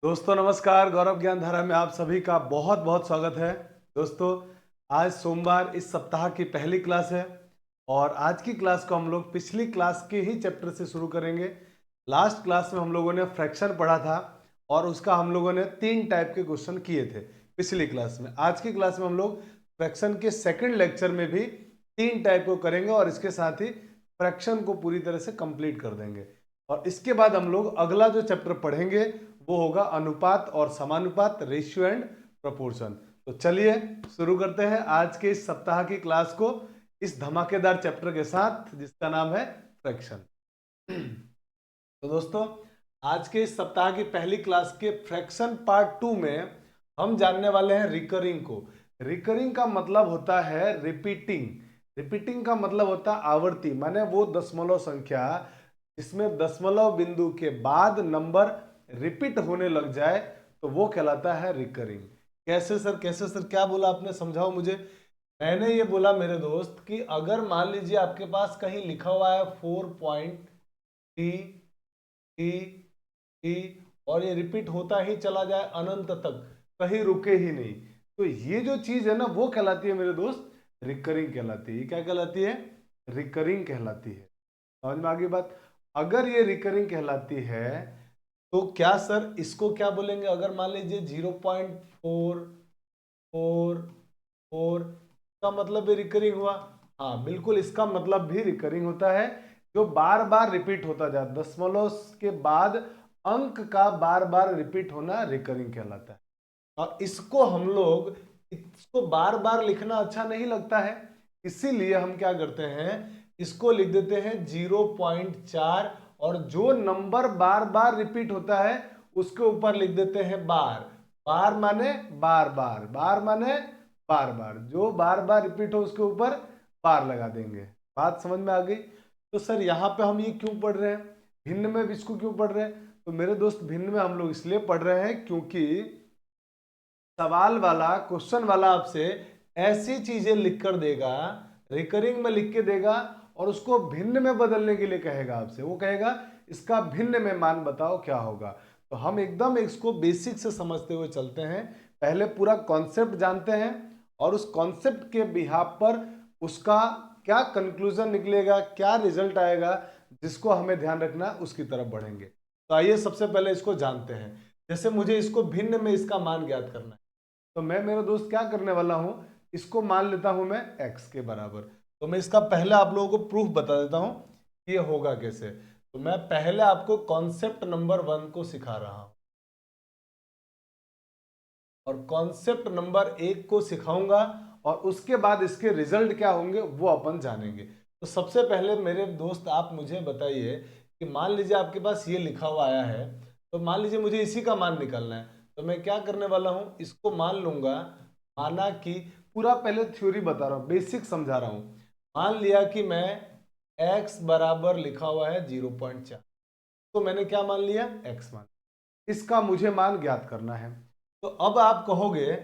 दोस्तों नमस्कार। गौरव ज्ञान धारा में आप सभी का बहुत बहुत स्वागत है। दोस्तों आज सोमवार इस सप्ताह की पहली क्लास है और आज की क्लास को हम लोग पिछली क्लास के ही चैप्टर से शुरू करेंगे। लास्ट क्लास में हम लोगों ने फ्रैक्शन पढ़ा था और उसका हम लोगों ने 3 टाइप के क्वेश्चन किए थे पिछली क्लास में। आज की क्लास में हम लोग फ्रैक्शन के सेकेंड लेक्चर में भी 3 टाइप को करेंगे और इसके साथ ही फ्रैक्शन को पूरी तरह से कंप्लीट कर देंगे। और इसके बाद हम लोग अगला जो चैप्टर पढ़ेंगे वो होगा अनुपात और समानुपात, रेशियो एंड प्रोपोर्शन। तो चलिए शुरू करते हैं आज के इस सप्ताह की क्लास को इस धमाकेदार चैप्टर के साथ जिसका नाम है फ्रैक्शन। तो दोस्तों आज के इस सप्ताह की पहली क्लास के फ्रैक्शन पार्ट 2 में हम जानने वाले हैं रिकरिंग को। रिकरिंग का मतलब होता है रिपीटिंग। रिपीटिंग का मतलब होता है आवर्ती, माने वो दशमलव संख्या जिसमें दशमलव बिंदु के बाद नंबर रिपीट होने लग जाए तो वो कहलाता है रिकरिंग। कैसे सर, कैसे सर, क्या बोला आपने, समझाओ मुझे। मैंने ये बोला मेरे दोस्त कि अगर मान लीजिए आपके पास कहीं लिखा हुआ है 4.t टी टी और ये रिपीट होता ही चला जाए अनंत तक, कहीं रुके ही नहीं, तो ये जो चीज है ना वो कहलाती है मेरे दोस्त रिकरिंग कहलाती है। ये क्या कहलाती है? रिकरिंग कहलाती है। समझ में आ गई बात? अगर ये रिकरिंग कहलाती है तो क्या सर इसको क्या बोलेंगे? अगर मान लीजिए 0.444 का मतलब भी रिकरिंग हुआ। हाँ बिल्कुल, इसका मतलब भी रिकरिंग होता है। जो बार बार रिपीट होता जाए, दशमलव के बाद अंक का बार बार रिपीट होना रिकरिंग कहलाता है। और इसको बार बार लिखना अच्छा नहीं लगता है, इसीलिए हम क्या करते हैं, इसको लिख देते हैं 0.4 और जो नंबर बार बार रिपीट होता है उसके ऊपर लिख देते हैं बार। बार माने बार बार, बार माने बार बार, जो बार बार रिपीट हो उसके ऊपर बार लगा देंगे। बात समझ में आ गई? तो सर यहाँ पे हम ये क्यों पढ़ रहे हैं, भिन्न में इसको क्यों पढ़ रहे हैं? तो मेरे दोस्त भिन्न में हम लोग इसलिए पढ़ रहे हैं क्योंकि सवाल वाला, क्वेश्चन वाला आपसे ऐसी चीजें लिख कर देगा, रिकरिंग में लिख के देगा और उसको भिन्न में बदलने के लिए कहेगा आपसे। वो कहेगा इसका भिन्न में मान बताओ क्या होगा। तो हम एकदम इसको बेसिक से समझते हुए चलते हैं, पहले पूरा कॉन्सेप्ट जानते हैं और उस कॉन्सेप्ट के बिहाफ पर उसका क्या कंक्लूजन निकलेगा, क्या रिजल्ट आएगा, जिसको हमें ध्यान रखना है उसकी तरफ बढ़ेंगे। तो आइए सबसे पहले इसको जानते हैं। जैसे मुझे इसको भिन्न में इसका मान ज्ञात करना है, तो मैं मेरे दोस्त क्या करने वाला हूं, इसको मान लेता हूं मैं x के बराबर। तो मैं इसका पहले आप लोगों को प्रूफ बता देता हूं कि ये होगा कैसे। तो मैं पहले आपको कॉन्सेप्ट नंबर 1 को सिखा रहा हूं और कॉन्सेप्ट नंबर 1 को सिखाऊंगा और उसके बाद इसके रिजल्ट क्या होंगे वो अपन जानेंगे। तो सबसे पहले मेरे दोस्त आप मुझे बताइए कि मान लीजिए आपके पास ये लिखा हुआ आया है, तो मान लीजिए मुझे इसी का मान निकालना है। तो मैं क्या करने वाला हूं, इसको मान लूंगा, माना कि पूरा पहले थ्योरी बता रहा हूं, बेसिक समझा रहा हूं। मान लिया कि मैं x बराबर लिखा हुआ है 0.4, तो मैंने क्या मान लिया, x मान। इसका मुझे मान ज्ञात करना है। तो अब आप कहोगे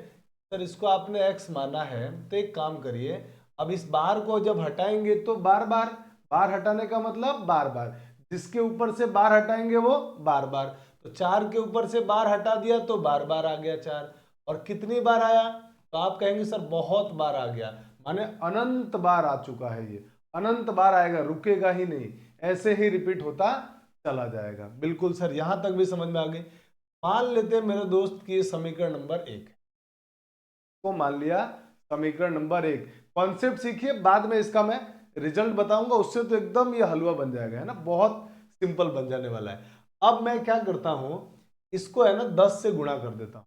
सर इसको आपने x माना है, तो एक काम करिए, अब इस बार को जब हटाएंगे तो बार बार, बार हटाने का मतलब बार बार, जिसके ऊपर से बार हटाएंगे वो बार बार। तो 4 के ऊपर से बार हटा दिया तो बार बार आ गया 4। और कितनी बार आया, तो आप कहेंगे सर बहुत बार आ गया, माने अनंत बार आ चुका है। ये अनंत बार आएगा, रुकेगा ही नहीं, ऐसे ही रिपीट होता चला जाएगा। बिल्कुल सर, यहां तक भी समझ में आ गई। मान लेते हैं मेरे दोस्त की समीकरण नंबर 1 को मान लिया समीकरण नंबर 1। कॉन्सेप्ट सीखिए, बाद में इसका मैं रिजल्ट बताऊंगा, उससे तो एकदम ये हलवा बन जाएगा, है ना, बहुत सिंपल बन जाने वाला है। अब मैं क्या करता हूं, इसको है ना 10 से गुणा कर देता हूं,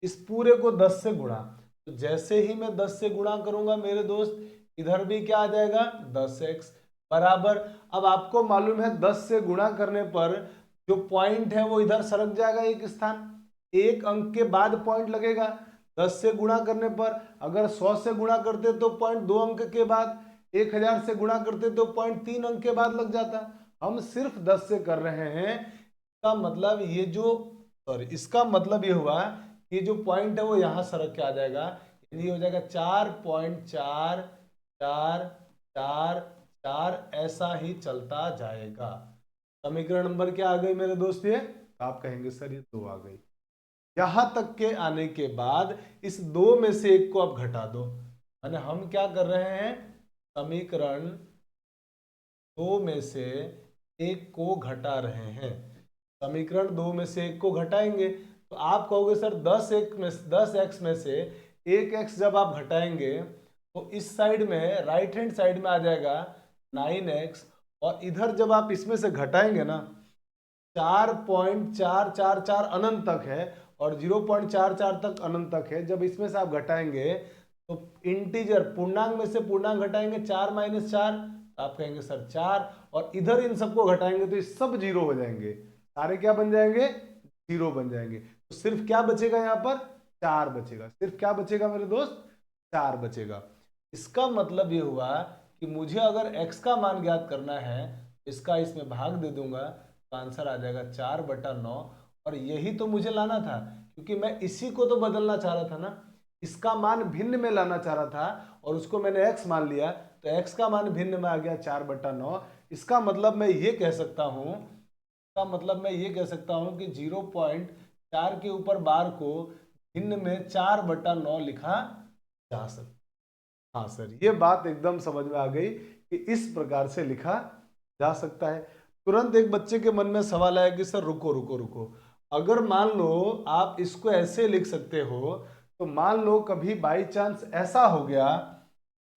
इस पूरे को 10 से गुणा। तो जैसे ही मैं 10 से गुणा करूंगा मेरे दोस्त, इधर भी क्या आ जाएगा 10x बराबर। अब आपको मालूम है 10 से गुणा करने पर जो पॉइंट है वो इधर सरक जाएगा एक स्थान, एक अंक के बाद पॉइंट लगेगा। 10 से गुणा करने पर अगर 100 से गुणा करते तो पॉइंट 2 अंक के बाद, 1000 से गुणा करते तो पॉइंट 3 अंक के बाद लग जाता। हम सिर्फ 10 से कर रहे हैं, इसका मतलब ये जो, सॉरी, इसका मतलब ये हुआ कि जो पॉइंट है वो यहां सरक के आ जाएगा, ये हो जाएगा 4.4444, ऐसा ही चलता जाएगा। समीकरण नंबर क्या आ गई मेरे दोस्त, ये तो आप कहेंगे सर ये 2 आ गई। यहां तक के आने के बाद इस 2 में से एक को आप घटा दो। माने हम क्या कर रहे हैं, समीकरण 2 में से एक को घटा रहे हैं। समीकरण 2 में से एक को घटाएंगे तो आप कहोगे सर 10x में से एक x जब आप घटाएंगे तो इस साइड में राइट हैंड साइड में आ जाएगा 9x, और इधर जब आप इसमें से घटाएंगे ना 4.444 अनंत तक है और 0.44 तक अनंत तक है। जब इसमें से आप घटाएंगे तो इंटीजर पूर्णांक में से पूर्णांक घटाएंगे 4 - 4, आप कहेंगे सर 4, और इधर इन सबको घटाएंगे तो ये सब जीरो हो जाएंगे, सारे क्या बन जाएंगे, जीरो बन जाएंगे। तो सिर्फ क्या बचेगा, यहाँ पर 4 बचेगा। सिर्फ क्या बचेगा मेरे दोस्त, 4 बचेगा। इसका मतलब ये हुआ कि मुझे अगर x का मान ज्ञात करना है, इसका इसमें भाग दे दूंगा तो आंसर आ जाएगा 4/9। और यही तो मुझे लाना था, क्योंकि मैं इसी को तो बदलना चाह रहा था ना, इसका मान भिन्न में लाना चाह रहा था और उसको मैंने x मान लिया, तो x का मान भिन्न में आ गया 4/9। इसका मतलब मैं ये कह सकता हूं, कि 0.4 के ऊपर बार को भिन्न में 4/9 लिखा जा सकता। हाँ सर, ये बात एकदम समझ में आ गई कि इस प्रकार से लिखा जा सकता है। तुरंत एक बच्चे के मन में सवाल आया कि सर रुको रुको रुको, अगर मान लो आप इसको ऐसे लिख सकते हो, तो मान लो कभी बाई चांस ऐसा हो गया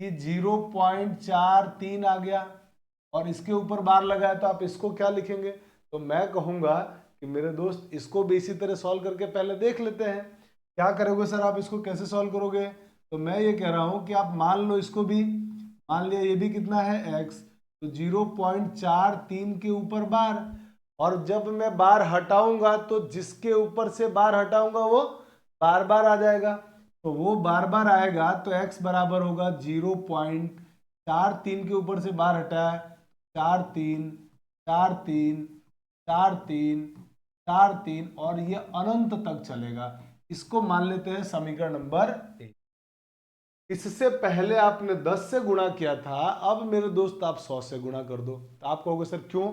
कि 0.43 आ गया और इसके ऊपर बार लगाया, तो आप इसको क्या लिखेंगे। तो मैं कहूंगा कि मेरे दोस्त इसको भी इसी तरह सॉल्व करके पहले देख लेते हैं। क्या करोगे सर आप, इसको कैसे सॉल्व करोगे। तो मैं ये कह रहा हूं कि आप मान लो इसको भी, मान लिया ये भी कितना है x, तो 0.43 के ऊपर बार, और जब मैं बार हटाऊंगा तो जिसके ऊपर से बार हटाऊंगा वो बार बार आ जाएगा, तो वो बार बार आएगा तो x बराबर होगा 0.43 के ऊपर से बार हटाया 4 3 4 3 4 3 4 3, और ये अनंत तक चलेगा। इसको मान लेते हैं समीकरण नंबर 1। इससे पहले आपने 10 से गुणा किया था, अब मेरे दोस्त आप 100 से गुणा कर दो। तो आप कहोगे सर क्यों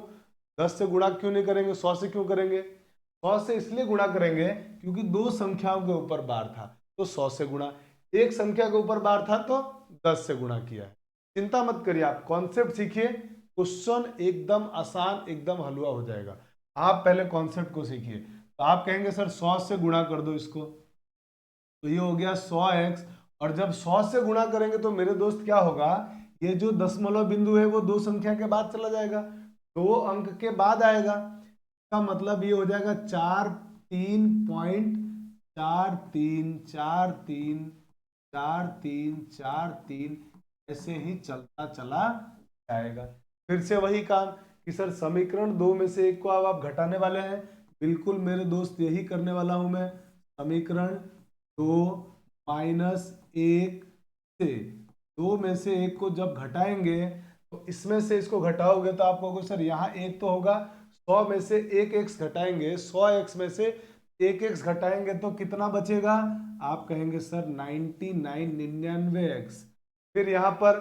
10 से गुणा क्यों नहीं करेंगे, 100 से क्यों करेंगे। 100 से इसलिए गुणा करेंगे क्योंकि दो संख्याओं के ऊपर बार था तो 100 से गुणा, एक संख्या के ऊपर बार था तो 10 से गुणा किया है। चिंता मत करिए, आप कॉन्सेप्ट सीखिए, क्वेश्चन एकदम आसान, एकदम हलवा हो जाएगा। आप पहले कॉन्सेप्ट को सीखिए। तो आप कहेंगे सर 100 से गुणा कर दो इसको, तो ये हो गया 100x, और जब 100 से गुणा करेंगे तो मेरे दोस्त क्या होगा, ये जो दशमलव बिंदु है वो दो संख्या के बाद चला जाएगा, 2 अंक के बाद आएगा। का मतलब ये हो जाएगा 4 3.4 3 4 3 4 3 ऐसे ही चलता चला जाएगा। फिर से वही काम कि सर समीकरण 2 में से एक को अब आप घटाने वाले हैं, बिल्कुल मेरे दोस्त यही करने वाला हूं मैं। समीकरण 2 -1 से 2 में से एक को जब घटाएंगे तो इसमें से इसको घटाओगे तो आप कहोगे सर यहाँ एक तो होगा, 100 में से एक x घटाएंगे, 100x में से एक x घटाएंगे तो कितना बचेगा, आप कहेंगे सर 99 फिर यहाँ पर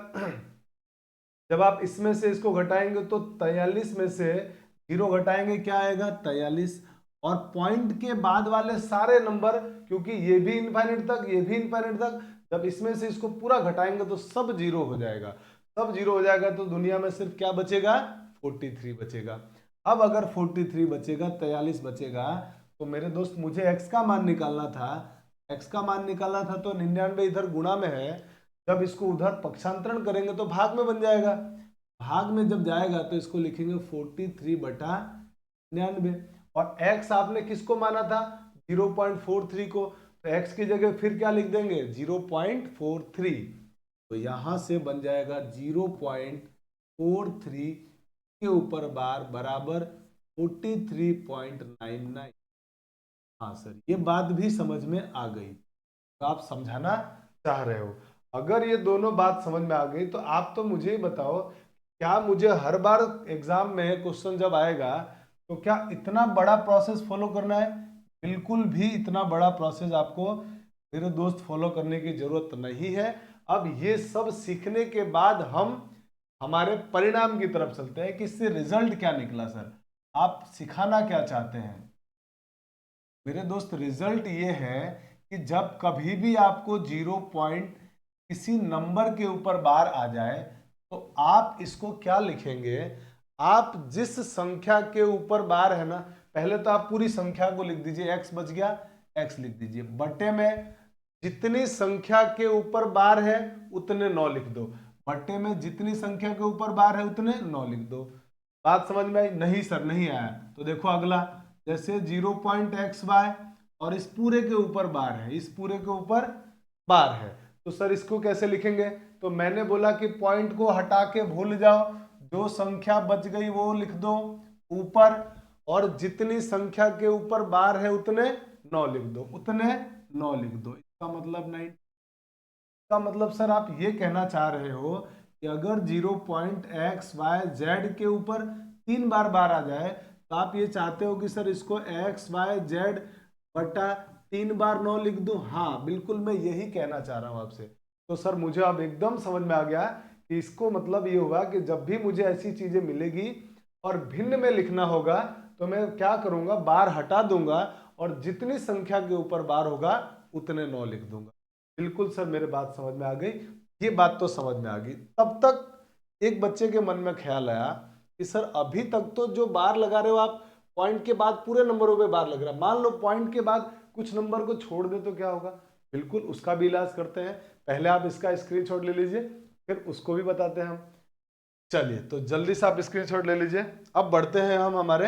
जब आप इसमें से इसको घटाएंगे तो 43 में से 0 घटाएंगे क्या आएगा 43, और पॉइंट के बाद वाले सारे नंबर, क्योंकि ये भी इनफाइनाइट तक ये भी इनफाइनाइट तक, जब इसमें से इसको पूरा घटाएंगे तो सब जीरो हो जाएगा। सब जीरो हो जाएगा तो दुनिया में सिर्फ क्या बचेगा, 43 बचेगा। अब अगर 43 बचेगा, 43 बचेगा, तो मेरे दोस्त मुझे x का मान निकालना था। x का मान निकालना था तो 99 इधर गुणा में है, जब इसको उधर पक्षांतरण करेंगे तो भाग में बन जाएगा। भाग में जब जाएगा तो इसको लिखेंगे 43/99, और x आपने किसको माना था 0.43 को, तो x की जगह फिर क्या लिख देंगे 0.43, तो यहां से बन जाएगा 0.43 के ऊपर बार बराबर 43.99। हाँ सर, ये बात भी समझ में आ गई, तो आप समझाना चाह रहे हो। अगर ये दोनों बात समझ में आ गई तो आप तो मुझे ही बताओ, क्या मुझे हर बार एग्जाम में क्वेश्चन जब आएगा तो क्या इतना बड़ा प्रोसेस फॉलो करना है। बिल्कुल भी इतना बड़ा प्रोसेस आपको मेरे दोस्त फॉलो करने की जरूरत नहीं है। अब ये सब सीखने के बाद हम हमारे परिणाम की तरफ चलते हैं कि इससे रिजल्ट क्या निकला। सर आप सिखाना क्या चाहते हैं। मेरे दोस्त रिजल्ट ये है कि जब कभी भी आपको 0 पॉइंट किसी नंबर के ऊपर बार आ जाए तो आप इसको क्या लिखेंगे, आप जिस संख्या के ऊपर बार है ना, पहले तो आप पूरी संख्या को लिख दीजिए, x बच गया, x लिख दीजिए, बटे में जितनी संख्या के ऊपर बार है उतने 9 लिख दो, बटे में जितनी संख्या के ऊपर बार है उतने 9 लिख दो। बात समझ में आई? नहीं सर नहीं आया तो देखो अगला, जैसे 0.xy और इस पूरे के ऊपर बार है, इस पूरे के ऊपर बार है, तो सर इसको कैसे लिखेंगे? तो मैंने बोला कि पॉइंट को हटा के भूल जाओ, जो संख्या बच गई वो लिख दो ऊपर, और जितनी संख्या के ऊपर बार है उतने 9 लिख दो, उतने 9 लिख दो। इसका मतलब 9 का मतलब सर आप ये कहना चाह रहे हो कि अगर 0.xyz के ऊपर 3 बार बार आ जाए तो आप ये चाहते हो कि सर इसको xyz बटा 3 बार 9 लिख दूं? हाँ बिल्कुल, मैं यही कहना चाह रहा हूं आपसे। तो सर मुझे अब एकदम समझ में आ गया कि इसको मतलब ये होगा कि जब भी मुझे ऐसी चीजें मिलेगी और भिन्न में लिखना होगा तो मैं क्या करूंगा, बार हटा दूंगा और जितनी संख्या के ऊपर बार होगा उतने 9 लिख दूंगा। बिल्कुल सर मेरे बात समझ में आ गई, ये बात तो समझ में आ गई। तब तक एक बच्चे के मन में ख्याल आया कि सर अभी तक तो जो बार लगा रहे हो आप, पॉइंट के बाद पूरे नंबरों पे बार लग रहा है, मान लो पॉइंट के बाद कुछ नंबर को छोड़ दे तो क्या होगा? बिल्कुल उसका भी इलाज करते हैं, पहले आप इसका स्क्रीनशॉट ले लीजिए फिर उसको भी बताते हैं हम। चलिए तो जल्दी से आप स्क्रीनशॉट ले लीजिए। अब बढ़ते हैं हम हमारे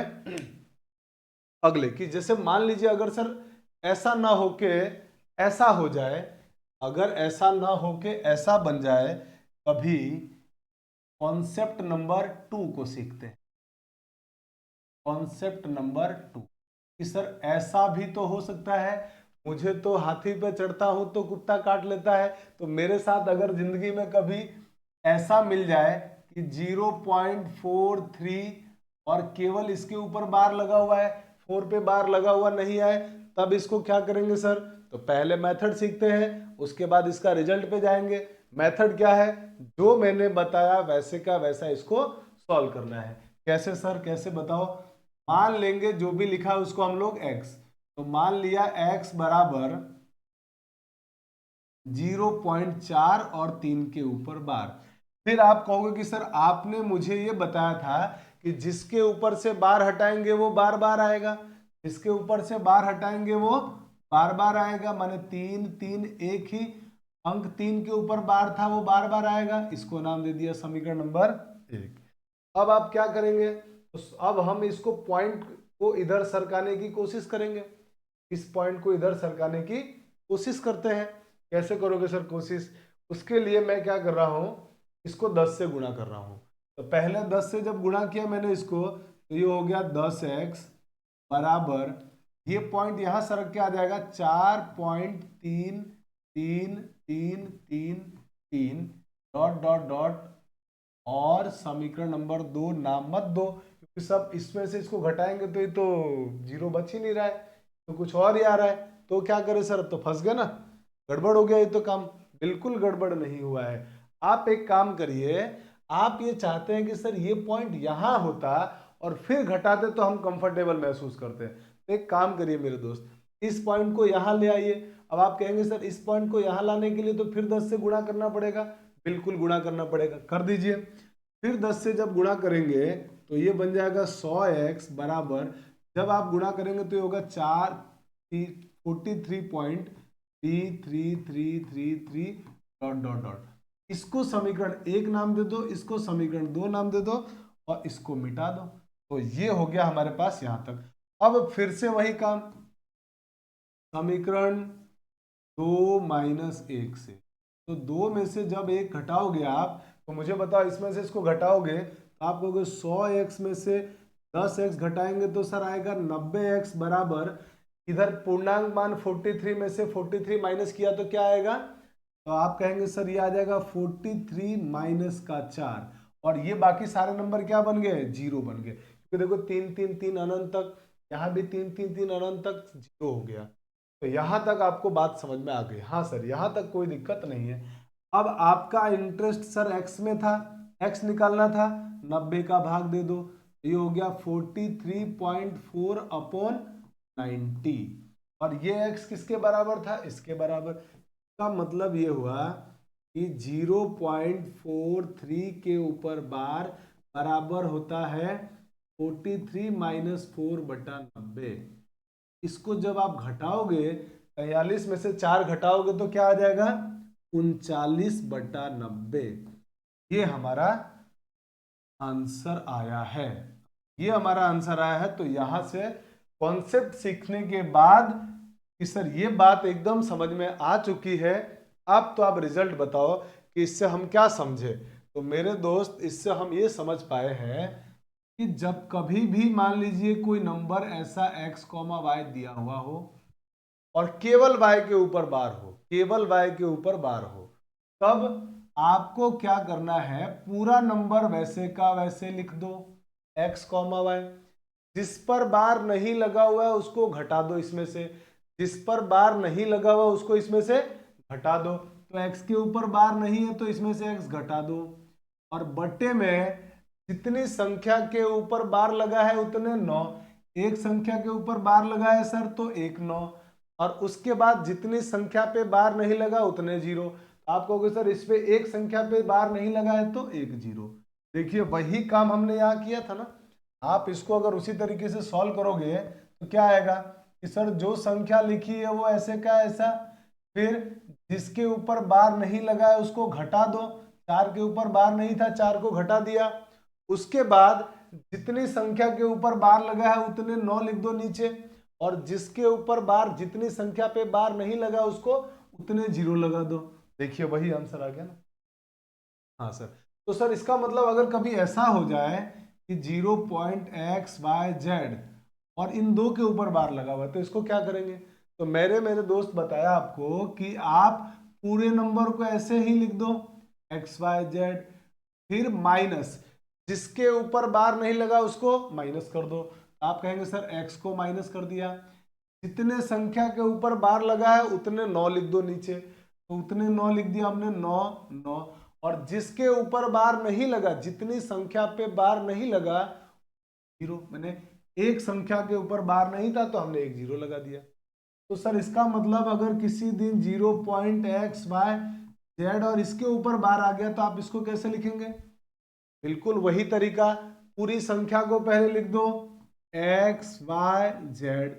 अगले की, जैसे मान लीजिए अगर सर ऐसा ना हो के ऐसा हो जाए, अगर ऐसा ना हो के ऐसा बन जाए, कभी कॉन्सेप्ट नंबर 2 को सीखते हैं। कॉन्सेप्ट नंबर 2 कि सर ऐसा भी तो हो सकता है, मुझे तो हाथी पे चढ़ता हूं तो कुत्ता काट लेता है, तो मेरे साथ अगर जिंदगी में कभी ऐसा मिल जाए कि 0.43 और केवल इसके ऊपर बार लगा हुआ है, 4 पे बार लगा हुआ नहीं है, तब इसको क्या करेंगे सर? तो पहले मेथड सीखते हैं, उसके बाद इसका रिजल्ट पे जाएंगे। मेथड क्या है? जो मैंने बताया वैसे का वैसा इसको सॉल्व करना है। कैसे सर, कैसे बताओ? मान लेंगे जो भी लिखा है उसको हम लोग x, तो मान लिया x बराबर 0.4 और 3 के ऊपर बार। फिर आप कहोगे कि सर आपने मुझे ये बताया था कि जिसके ऊपर से बार हटाएंगे वो बार बार आएगा, जिसके ऊपर से बार हटाएंगे वो बार बार आएगा, माने 3 3 एक ही अंक 3 के ऊपर बार था वो बार बार आएगा। इसको नाम दे दिया समीकरण नंबर 1। अब आप क्या करेंगे? तो अब हम इसको पॉइंट को इधर सरकाने की कोशिश करेंगे, इस पॉइंट को इधर सरकाने की कोशिश करते हैं। कैसे करोगे सर कोशिश? उसके लिए मैं क्या कर रहा हूं, इसको 10 से गुणा कर रहा हूं। तो पहले 10 से जब गुणा किया मैंने इसको, तो ये हो गया 10x बराबर, ये पॉइंट यहां सरक के आ जाएगा 4.333333 डॉट डॉट डॉट, और समीकरण नंबर 2 नाम मत दो क्योंकि सब इसमें से इसको घटाएंगे तो ये तो 0 बच ही नहीं रहा है, तो कुछ और ही आ रहा है, तो क्या करें सर? अब तो फंस गए ना, गड़बड़ हो गया ये तो काम। बिल्कुल गड़बड़ नहीं हुआ है। आप एक काम करिए, आप ये चाहते हैं कि सर ये पॉइंट यहां होता और फिर घटाते तो हम कंफर्टेबल महसूस करते हैं, तो एक काम करिए मेरे दोस्त, इस पॉइंट को यहां ले आइए। अब आप कहेंगे सर इस पॉइंट को यहां लाने के लिए तो फिर 10 से गुणा करना पड़ेगा। बिल्कुल गुणा करना पड़ेगा, कर दीजिए। फिर 10 से जब गुणा करेंगे तो ये बन जाएगा 100x बराबर, जब आप गुणा करेंगे तो ये होगा 43.3333 डॉट डॉट डॉट। इसको समीकरण 1 नाम दे दो, इसको समीकरण 2 नाम दे दो और इसको मिटा दो। तो ये हो गया हमारे पास यहां तक। अब फिर से वही काम, समीकरण 2 माइनस 1 से, तो 2 में से जब 1 घटाओगे आप, तो मुझे बताओ इसमें से इसको घटाओगे तो आप कहोगे 100x में से 10x घटाएंगे तो सर आएगा 90x बराबर, इधर पूर्णांक मान 43 में से 43 माइनस किया तो क्या आएगा? तो आप कहेंगे सर ये आ जाएगा 43 माइनस का 4, और ये बाकी सारे नंबर क्या बन गए? 0 बन गए, क्योंकि देखो 3 3 3 अनंत तक, यहाँ भी 3 3 3 अनंत तक 0 हो गया। तो यहां तक आपको बात समझ में आ गई? हाँ सर यहां तक कोई दिक्कत नहीं है। अब आपका इंटरेस्ट सर x में था, x निकालना था, 90 का भाग दे दो, ये हो गया 43.4 अपॉन 90 और ये x किसके बराबर था, इसके बराबर। का मतलब ये हुआ कि 0.43 के ऊपर बार बराबर होता है 43 माइनस 4/90। इसको जब आप घटाओगे 43 में से 4 घटाओगे तो क्या आ जाएगा 39/90। ये हमारा आंसर आया है, ये हमारा आंसर आया है। तो यहां से कॉन्सेप्ट सीखने के बाद कि सर ये बात एकदम समझ में आ चुकी है, अब तो आप रिजल्ट बताओ कि इससे हम क्या समझे। तो मेरे दोस्त इससे हम ये समझ पाए हैं कि जब कभी भी मान लीजिए कोई नंबर ऐसा x, y दिया हुआ हो और केवल y के ऊपर बार हो, केवल y के ऊपर बार हो, तब आपको क्या करना है, पूरा नंबर वैसे का वैसे लिख दो x, y। जिस पर बार नहीं लगा हुआ है उसको घटा दो इसमें से, जिस पर बार नहीं लगा हुआ उसको इसमें से घटा दो। तो x के ऊपर बार नहीं है तो इसमें से x घटा दो, और बट्टे में जितनी संख्या के ऊपर बार लगा है उतने 9। एक संख्या के ऊपर बार लगा है सर तो 1 9, और उसके बाद जितनी संख्या पे बार नहीं लगा उतने 0। आप कहोगे सर इस पे एक संख्या पे बार नहीं लगा है तो 1 0। देखिए वही काम हमने यहाँ किया था ना। आप इसको अगर उसी तरीके से सॉल्व करोगे तो क्या आएगा कि सर जो संख्या लिखी है वो ऐसे का ऐसा, फिर जिसके ऊपर बार नहीं लगा है उसको घटा दो, 4 के ऊपर बार नहीं था 4 को घटा दिया, उसके बाद जितनी संख्या के ऊपर बार लगा है उतने 9 लिख दो नीचे, और जिसके ऊपर बार जितनी संख्या पे बार नहीं लगा उसको उतने 0 लगा दो। देखिए वही आंसर आ गया ना। हाँ सर, तो सर इसका मतलब अगर कभी ऐसा हो जाए कि 0.xyz और इन दो के ऊपर बार लगा हुआ है तो इसको क्या करेंगे। तो मेरे दोस्त बताया आपको कि आप पूरे नंबर को ऐसे ही लिख दो xyz, फिर माइनस जिसके ऊपर बार नहीं लगा उसको माइनस कर दो। आप कहेंगे सर x को माइनस कर दिया, जितने संख्या के ऊपर बार लगा है उतने 9 लिख दो नीचे, तो उतने 9 लिख दिया हमने 9 9, और जिसके ऊपर बार नहीं लगा, जितनी संख्या पे बार नहीं लगा 0, मैंने एक संख्या के ऊपर बार नहीं था तो हमने एक 0 लगा दिया। तो सर इसका मतलब अगर किसी दिन 0.xyz और इसके ऊपर बार आ गया तो आप इसको कैसे लिखेंगे। बिल्कुल वही तरीका, पूरी संख्या को पहले लिख दो xyz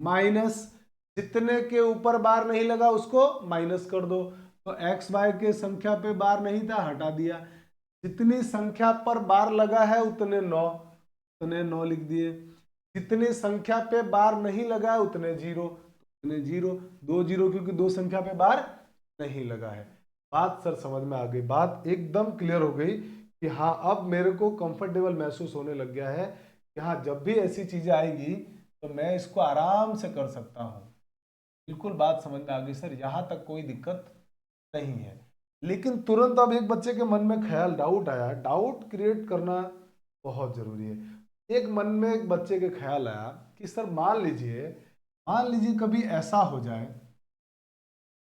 माइनस जितने के ऊपर बार नहीं लगा उसको माइनस कर दो। तो एक्स वाई के संख्या पे बार नहीं था हटा दिया, जितनी संख्या पर बार लगा है उतने 9, उतने 9 लिख दिए, जितनी संख्या पे बार नहीं लगा है उतने 0, उतने 0, 2 0 क्योंकि दो संख्या पे बार नहीं लगा है। बात सर समझ में आ गई, बात एकदम क्लियर हो गई कि हाँ अब मेरे को कंफर्टेबल महसूस होने लग गया है कि हाँ जब भी ऐसी चीजें आएगी तो मैं इसको आराम से कर सकता हूँ। बिल्कुल बात समझ में आ गई सर, यहाँ तक कोई दिक्कत नहीं है। लेकिन तुरंत अब एक बच्चे के मन में ख्याल डाउट आया, डाउट क्रिएट करना बहुत जरूरी है। एक मन में एक बच्चे के ख्याल आया कि सर मान लीजिए कभी ऐसा हो जाए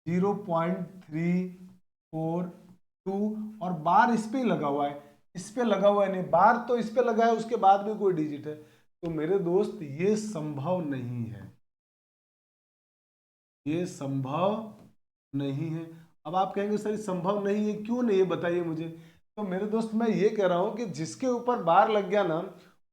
0.342 और बार इस पे लगा हुआ है, इस पे लगा हुआ है नहीं, बार तो इस पे लगा है उसके बाद भी कोई डिजिट है, तो मेरे दोस्त ये संभव नहीं है, ये संभव नहीं है। अब आप कहेंगे सर संभव नहीं है क्यों नहीं है बताइए मुझे। तो मेरे दोस्त मैं ये कह रहा हूं कि जिसके ऊपर बार लग गया ना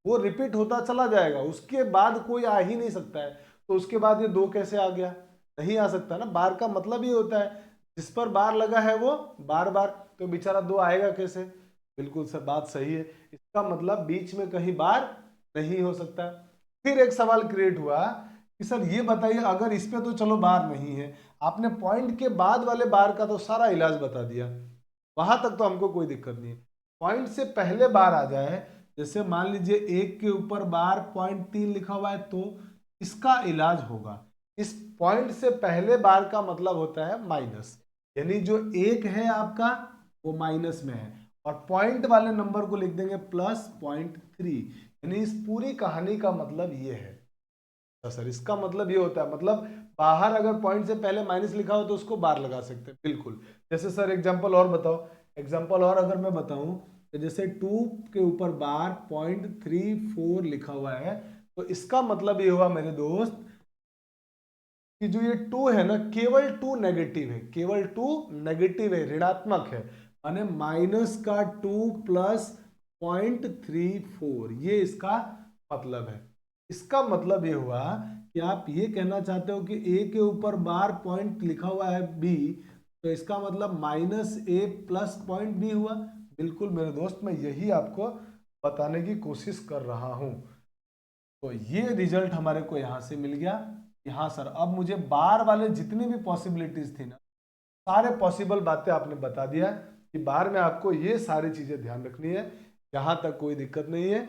वो रिपीट होता चला जाएगा, उसके बाद कोई आ ही नहीं सकता है। तो उसके बाद ये 2 कैसे आ गया, नहीं आ सकता ना। बार का मतलब ये होता है जिस पर बार लगा है वो बार बार, तो बेचारा 2 आएगा कैसे। बिल्कुल सर बात सही है, इसका मतलब बीच में कहीं बार नहीं हो सकता। फिर एक सवाल क्रिएट हुआ कि सर ये बताइए अगर इस पे तो चलो बार नहीं है, आपने पॉइंट के बाद वाले बार का तो सारा इलाज बता दिया, वहां तक तो हमको कोई दिक्कत नहीं है। पॉइंट से पहले बार आ जाए, जैसे मान लीजिए 1 के ऊपर बार 0.3 लिखा हुआ है तो इसका इलाज होगा। इस पॉइंट से पहले बार का मतलब होता है माइनस, यानी जो 1 है आपका वो माइनस में है, और पॉइंट वाले नंबर को लिख देंगे +0.3, यानी इस पूरी कहानी का मतलब ये है। तो सर इसका मतलब ये होता है, मतलब बाहर अगर पॉइंट से पहले माइनस लिखा हो तो उसको बार लगा सकते हैं। बिल्कुल, जैसे सर एग्जांपल और बताओ, एग्जांपल और अगर मैं बताऊं तो जैसे 2 के ऊपर बार 0.34 लिखा हुआ है, तो इसका मतलब ये हुआ मेरे दोस्त कि जो ये 2 है ना, केवल 2 नेगेटिव है, केवल 2 नेगेटिव है, ऋणात्मक है, माने माइनस का 2 प्लस 0.34, ये इसका मतलब है। इसका मतलब ये हुआ कि आप ये कहना चाहते हो कि ए के ऊपर बार पॉइंट लिखा हुआ है बी, तो इसका मतलब माइनस ए प्लस पॉइंट बी हुआ। बिल्कुल मेरे दोस्त, मैं यही आपको बताने की कोशिश कर रहा हूं। तो ये रिजल्ट हमारे को यहां से मिल गया। यहाँ सर अब मुझे बार वाले जितनी भी पॉसिबिलिटीज थी ना, सारे पॉसिबल बातें आपने बता दिया कि बार में आपको ये सारी चीजें ध्यान रखनी है, यहाँ तक कोई दिक्कत नहीं है।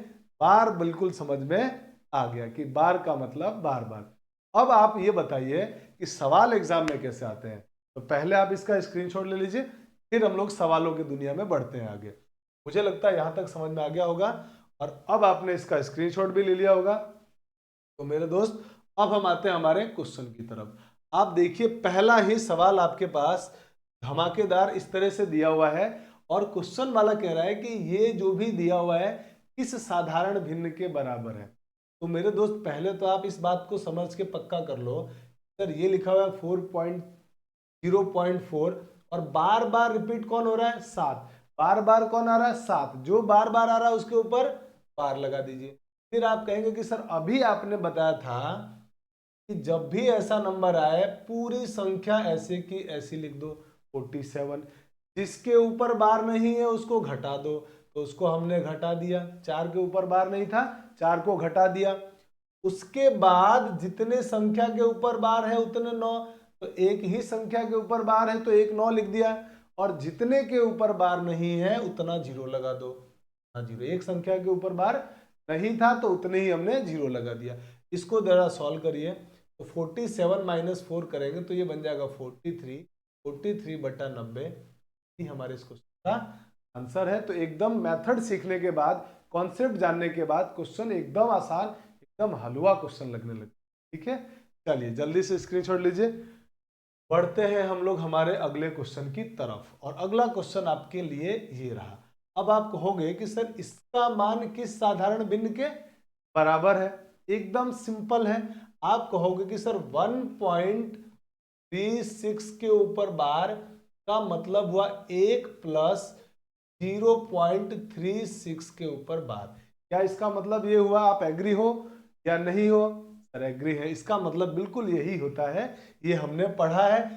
बार बिल्कुल समझ में आ गया कि बार का मतलब बार बार। अब आप ये बताइए कि सवाल एग्जाम में कैसे आते हैं। तो पहले आप इसका स्क्रीनशॉट ले लीजिए, फिर हम लोग सवालों की दुनिया में बढ़ते हैं आगे। मुझे लगता है यहाँ तक समझ में आ गया होगा, और अब आपने इसका स्क्रीनशॉट भी ले लिया होगा। तो मेरे दोस्त, अब हम आते हैं हमारे क्वेश्चन की तरफ। आप देखिए, पहला ही सवाल आपके पास धमाकेदार इस तरह से दिया हुआ है, और क्वेश्चन वाला कह रहा है कि ये जो भी दिया हुआ है किस साधारण भिन्न के बराबर है। तो मेरे दोस्त, पहले तो आप इस बात को समझ के पक्का कर लो, सर ये लिखा हुआ है 4.0.4, और बार बार रिपीट कौन हो रहा है, 7, बार बार कौन आ रहा है, 7, जो बार बार आ रहा है उसके ऊपर बार लगा दीजिए। फिर आप कहेंगे कि सर अभी आपने बताया था कि जब भी ऐसा नंबर आए पूरी संख्या ऐसे की ऐसी लिख दो, 47, जिसके ऊपर बार नहीं है उसको घटा दो, तो उसको हमने घटा दिया। 4 के ऊपर बार नहीं था, 4 को घटा दिया। उसके बाद जितने संख्या के ऊपर बार है उतने 9, तो एक ही संख्या के ऊपर बार है तो एक 9 लिख दिया, और जितने के ऊपर बार नहीं है उतना 0 लगा दो। हाँ, 0, एक संख्या के ऊपर बार नहीं था तो उतने ही हमने 0 लगा दिया। इसको जरा सॉल्व करिए, तो 47 माइनस 4 करेंगे तो ये बन जाएगा 43, 43 बटा 90, ही हमारे इस क्वेश्चन का आंसर है। तो एकदम मेथड सीखने के बाद, कॉन्सेप्ट जानने के बाद क्वेश्चन एकदम आसान, एकदम हलवा क्वेश्चन लगने लगे। ठीक है, चलिए जल्दी से स्क्रीनशॉट लीजिए। बढ़ते हैं हम लोग हमारे अगले क्वेश्चन की तरफ, और अगला क्वेश्चन आपके लिए ये रहा। अब आप कहोगे कि सर इसका मान किस साधारण भिन्न के बराबर है। एकदम सिंपल है, आप कहोगे कि सर 1.36 के ऊपर बार का मतलब हुआ 1 प्लस 0.36 के ऊपर बार। क्या इसका मतलब ये हुआ, आप एग्री हो या नहीं हो? सर एग्री है, इसका मतलब बिल्कुल यही होता है। ये हमने पढ़ा है,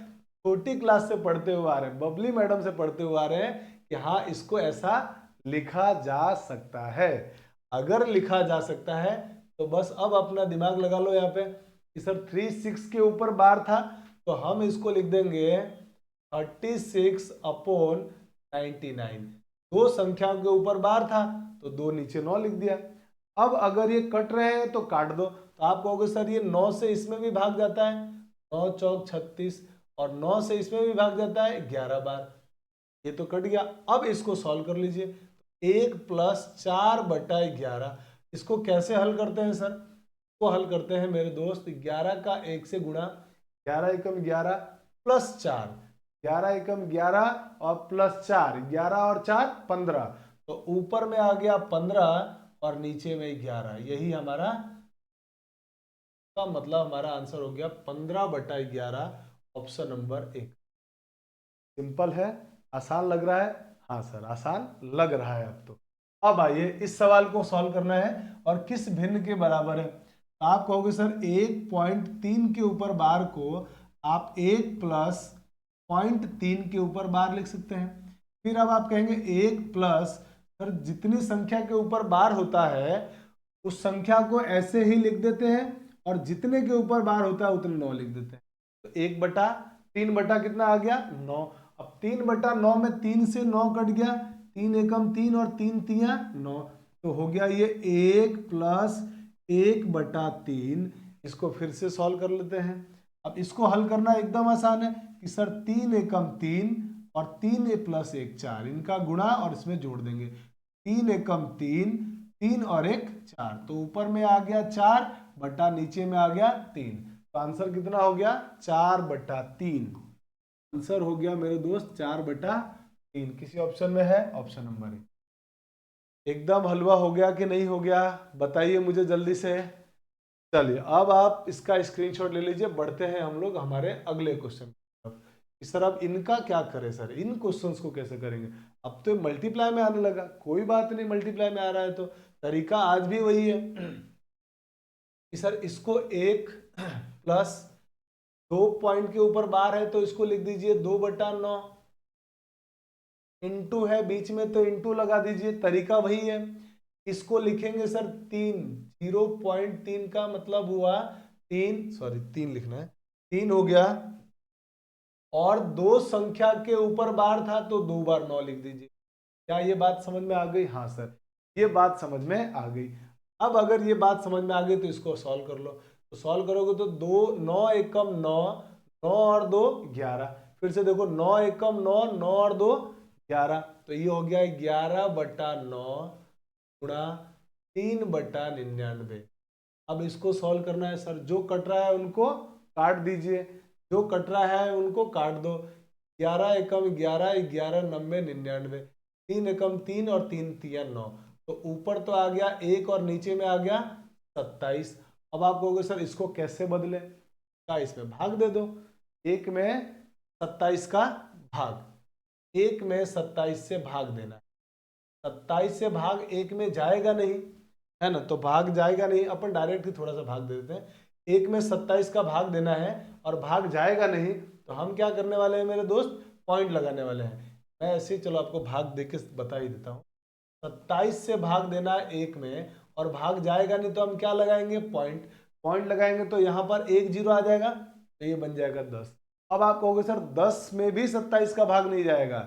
छोटी क्लास से पढ़ते हुए आ रहे हैं, बबली मैडम से पढ़ते हुए आ रहे हैं कि हाँ इसको ऐसा लिखा जा सकता है। अगर लिखा जा सकता है तो बस अब अपना दिमाग लगा लो यहाँ पे कि सर 36 के ऊपर बार था, तो हम इसको लिख देंगे 36/99। दो संख्याओं के ऊपर बार था तो 2 नीचे 9 लिख दिया। अब अगर ये कट रहे हैं तो काट दो, तो आप कहोगे सर ये 9 से इसमें भी भाग जाता है, 9 चौक 36, और 9 से इसमें भी भाग जाता है 11 बार, ये तो कट गया। अब इसको सॉल्व कर लीजिए, 1 प्लस 4/11, इसको कैसे हल करते हैं सर? को हल करते हैं मेरे दोस्त 11 का 1 से गुणा, 11 एकम 11 प्लस 4, 11 एकम 11 और प्लस 4, 11 और 4 15, तो ऊपर में आ गया 15 और नीचे में 11, यही हमारा का मतलब हमारा आंसर हो गया 15/11, ऑप्शन नंबर 1। सिंपल है, आसान लग रहा है? हाँ सर आसान लग रहा है अब तो। अब आइए इस सवाल को सॉल्व करना है, और किस भिन्न के बराबर है। आप कहोगे सर 1.3 के ऊपर बार को आप 1 प्लस 0.3 के ऊपर बार लिख सकते हैं। फिर अब आप कहेंगे 1 प्लस, सर जितनी संख्या के ऊपर बार होता है उस संख्या को ऐसे ही लिख देते हैं, और जितने के ऊपर बार होता है उतने 9 लिख देते हैं। तो 1/3 बटा कितना आ गया, 9। अब 3/9 में 3 से 9 कट गया, 3 एकम 3 और 3 तिया 9, तो हो गया ये 1 प्लस 1/3। इसको फिर से सॉल्व कर लेते हैं। अब इसको हल करना एकदम आसान है कि सर 3 एकम 3 और 3 प्लस 1 4, इनका गुणा और इसमें जोड़ देंगे, 3 एकम 3, 3 और 1 4, तो ऊपर में आ गया 4 बटा नीचे में आ गया 3, तो आंसर कितना हो गया 4/3। आंसर हो गया मेरे दोस्त 4/3। किसी ऑप्शन में है? Option number 1। एकदम हलवा हो गया कि नहीं हो गया, बताइए मुझे जल्दी से। चलिए अब आप इसका स्क्रीनशॉट ले लीजिए, बढ़ते हैं हम लोग हमारे अगले क्वेश्चन की तरफ। सर अब इनका क्या करें सर, इन क्वेश्चंस को कैसे करेंगे? अब तो मल्टीप्लाई में आने लगा, कोई बात नहीं, मल्टीप्लाई में आ रहा है तो तरीका आज भी वही है कि सर इसको एक प्लस 2 पॉइंट के ऊपर बार है तो इसको लिख दीजिए 2/9, इंटू है बीच में तो इंटू लगा दीजिए, तरीका वही है। इसको लिखेंगे सर 3, 0.3 का मतलब हुआ 3, सॉरी 3 लिखना है, 3 हो गया, और दो संख्या के ऊपर बार था तो 2 बार 9 लिख दीजिए। क्या ये बात समझ में आ गई? हाँ सर, ये बात समझ में आ गई। अब अगर ये बात समझ में आ गई तो इसको सॉल्व कर लो, तो सॉल्व करोगे तो 2 9 एकम 9, 9 और 2 11, फिर से देखो 9 एकम 9, 9 और 2 11, तो ये हो गया 11/9 गुणा 3/99। अब इसको सॉल्व करना है सर, जो कट रहा है उनको काट दीजिए, जो कट रहा है उनको काट दो। 11 एकम 11, 11 90 99, 3 एकम 3 और 3 तिया 9, तो ऊपर तो आ गया 1 और नीचे में आ गया 27। अब आप कहोगे सर इसको कैसे बदले? क्या इसमें भाग दे दो, 1 में 27 का भाग, 1 में 27 से भाग देना है, 27 से भाग 1 में जाएगा नहीं, है ना, तो भाग जाएगा नहीं, अपन डायरेक्ट ही थोड़ा सा भाग दे देते हैं। 1 में 27 का भाग देना है और भाग जाएगा नहीं, तो हम क्या करने वाले हैं मेरे दोस्त, पॉइंट लगाने वाले हैं। मैं ऐसे ही चलो आपको भाग दे के बता ही देता हूँ। 27 से भाग देना है 1 में और भाग जाएगा नहीं, तो हम क्या लगाएंगे, पॉइंट। पॉइंट लगाएंगे तो यहाँ पर 1 0 आ जाएगा, तो ये बन जाएगा 10। अब आप कहोगे सर 10 में भी 27 का भाग नहीं जाएगा,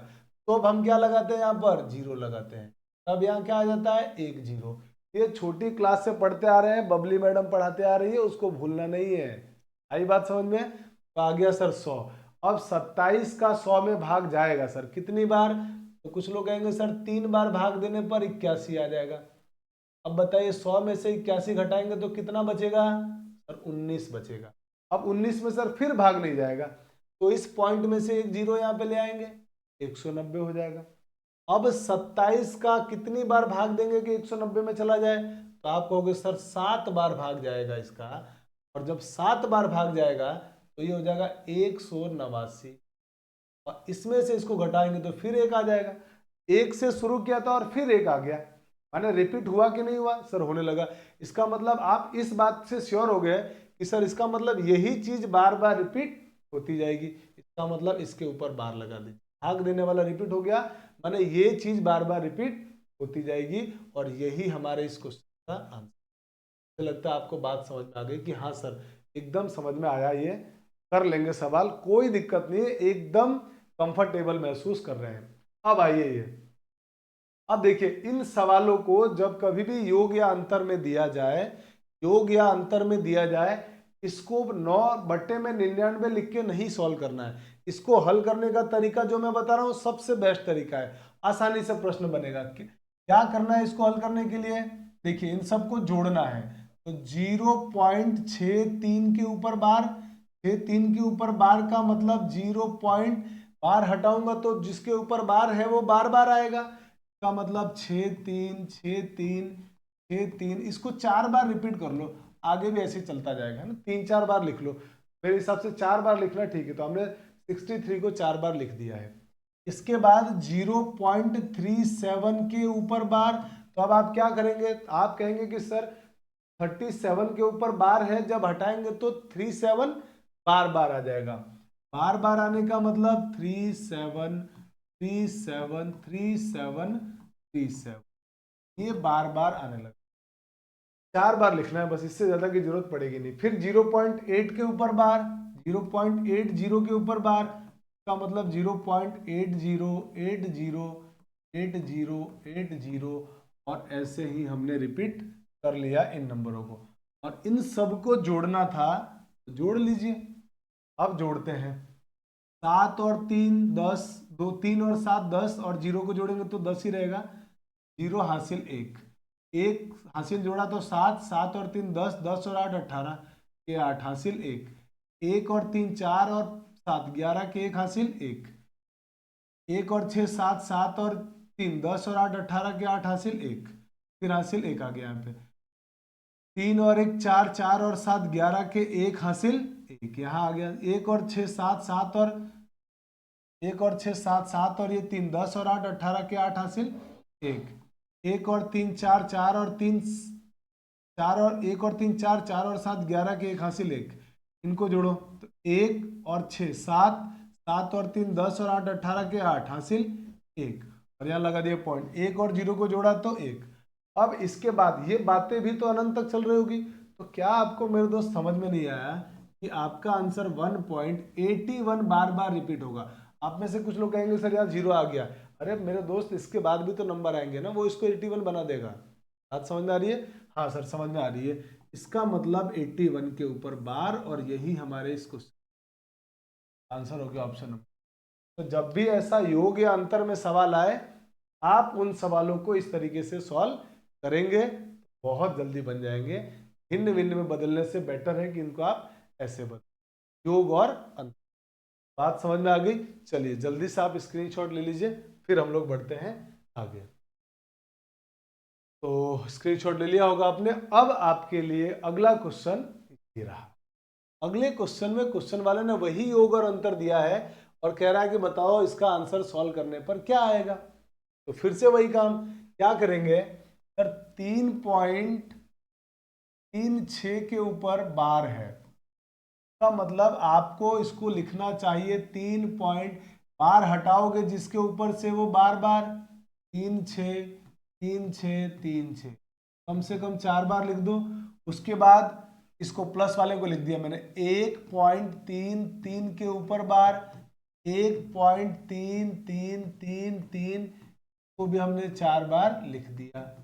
तो अब हम क्या लगाते हैं, यहाँ पर 0 लगाते हैं, तब यहाँ क्या आ जाता है, 1 0। ये छोटी क्लास से पढ़ते आ रहे हैं, बबली मैडम पढ़ाते आ रही है, उसको भूलना नहीं है। आई बात समझ में? तो आ गया सर 100। अब 27 का 100 में भाग जाएगा सर कितनी बार, तो कुछ लोग कहेंगे सर 3 बार भाग देने पर 81 आ जाएगा। अब बताइए 100 में से 81 घटाएंगे तो कितना बचेगा सर, 19 बचेगा। अब 19 में सर फिर भाग नहीं जाएगा, तो इस पॉइंट में से एक 0 यहाँ पे ले आएंगे, 190 हो जाएगा। अब 27 का कितनी बार भाग देंगे कि 190 में चला जाए, तो आप कहोगे सर 7 बार भाग जाएगा इसका, और जब 7 बार भाग जाएगा तो ये हो जाएगा 189, और इसमें से इसको घटाएंगे तो फिर 1 आ जाएगा। 1 से शुरू किया था और फिर 1 आ गया, माने रिपीट हुआ कि नहीं हुआ सर, होने लगा। इसका मतलब आप इस बात से श्योर हो गए कि सर इसका मतलब यही चीज बार बार रिपीट होती जाएगी, इसका मतलब इसके ऊपर बार लगा दीजिए, भाग देने वाला रिपीट हो गया, माने ये चीज बार बार रिपीट होती जाएगी, और यही हमारे इस क्वेश्चन का आंसर। मुझे लगता है आपको बात समझ में आ गई कि हाँ सर एकदम समझ में आया, ये कर लेंगे सवाल, कोई दिक्कत नहीं है, एकदम कंफर्टेबल महसूस कर रहे हैं। अब आइए ये, अब देखिए इन सवालों को जब कभी भी योग या अंतर में दिया जाए, योग या अंतर में दिया जाए, इसको 9/99 लिख के नहीं सॉल्व करना है। इसको हल करने का तरीका जो मैं बता रहा हूं सबसे बेस्ट तरीका है, आसानी से प्रश्न बनेगा। क्या करना है इसको हल करने के लिए, देखिए इन सबको जोड़ना है, तो 0.63 के ऊपर बार, 63 के ऊपर बार का मतलब 0 पॉइंट, बार हटाऊंगा तो जिसके ऊपर बार है वो बार बार आएगा, का मतलब 6 3 6 3 6 3, इसको 4 बार रिपीट कर लो, आगे भी ऐसे चलता जाएगा ना, 3 4 बार लिख लो, मेरे हिसाब से 4 बार लिखना ठीक है, तो हमने 63 को 4 बार लिख दिया है। इसके बाद 0.37 के ऊपर बार, तो अब आप क्या करेंगे, आप कहेंगे कि सर 37 के ऊपर बार है, जब हटाएंगे तो 37 बार बार आ जाएगा, बार बार आने का मतलब 37 37 37 37, ये बार बार आने लगा। 4 बार लिखना है बस, इससे ज्यादा की जरूरत पड़ेगी नहीं। फिर 0.8 के ऊपर बार, 0.80 के ऊपर बार का मतलब 0.80 और ऐसे ही हमने रिपीट कर लिया इन नंबरों को, और इन सबको जोड़ना था तो जोड़ लीजिए। अब जोड़ते हैं, 7 और 3 10, 2 3 और 7 10, और 0 को जोड़ेंगे तो 10 ही रहेगा, 0 हासिल 1, 1 हासिल जोड़ा तो 7, 7 और 3 10, 10 और 8 18 के 8 हासिल 1, 1 और 3 4 और 7 11 के 1 हासिल 1, 1 और 6 7, 7 और 3 10 और 8 18 के 8 हासिल 1, फिर हासिल 1 आ गया यहाँ पे। 3 और 1 4, 4 और 7 11 के 1 हासिल 1, यहाँ आ गया। 1 और 6 7, 7 और 1 और 6 7, 7 और ये 3 10 और 8 18 के 8 हासिल 1, 1 और 3 4, 4 और 3 4 और 1 और 3 4, 4 और 7 11 के 1 हासिल 1, इनको जोड़ो तो 1 और 6 7, 7 और 3 10 और 8 18 के 8 हासिल 1, और यहाँ लगा दिया पॉइंट। 1 और 0 को जोड़ा तो 1। अब इसके बाद ये बातें भी तो अनंत तक चल रही होगी, तो क्या आपको मेरे दोस्त समझ में नहीं आया कि आपका आंसर 1.81 बार बार रिपीट होगा? आप में से कुछ लोग कहेंगे सर यार 0 आ गया, अरे मेरे दोस्त इसके बाद भी तो नंबर आएंगे ना, वो इसको 81 बना देगा। बात समझ में आ रही है? हाँ सर समझ में आ रही है। इसका मतलब 81 के ऊपर बार, और यही हमारे इस क्वेश्चन आंसर हो गया ऑप्शन नंबर। तो जब भी ऐसा योग या अंतर में सवाल आए, आप उन सवालों को इस तरीके से सॉल्व करेंगे, बहुत जल्दी बन जाएंगे। भिन्न भिन्न में बदलने से बेटर है कि इनको आप ऐसे बदल, योग और अंतर। बात समझ में आ गई? चलिए जल्दी से आप स्क्रीनशॉट ले लीजिए, फिर हम लोग बढ़ते हैं आगे। तो स्क्रीनशॉट ले लिया होगा आपने। अब आपके लिए अगला क्वेश्चन ये रहा। अगले क्वेश्चन में क्वेश्चन वाले ने वही योग और अंतर दिया है और कह रहा है कि बताओ इसका आंसर सॉल्व करने पर क्या आएगा। तो फिर से वही काम क्या करेंगे सर, 3.36 के ऊपर बार है, का मतलब आपको इसको लिखना चाहिए 3 पॉइंट, बार हटाओगे जिसके ऊपर से वो बार बार 3 6 3 6 3 6, कम से कम 4 बार लिख दो। उसके बाद इसको प्लस वाले को लिख दिया मैंने 1.33 के ऊपर बार, 1.3333 को भी हमने 4 बार लिख दिया।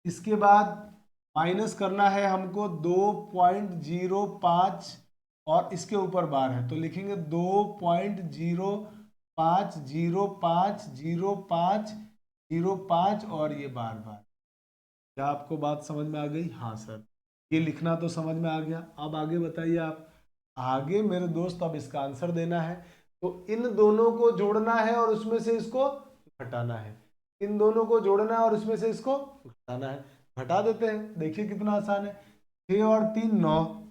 इसके बाद माइनस करना है हमको 2.05 और इसके ऊपर बार है तो लिखेंगे 2.050505 और ये बार बार। क्या आपको बात समझ में आ गई? हाँ सर, ये लिखना तो समझ में आ गया। अब आगे बताइए आप। आगे मेरे दोस्त अब इसका आंसर देना है, तो इन दोनों को जोड़ना है और उसमें से इसको घटाना है। इन दोनों को जोड़ना है और उसमें से इसको घटाना है। घटा देते हैं, देखिए कितना आसान है। 6 और 3 9,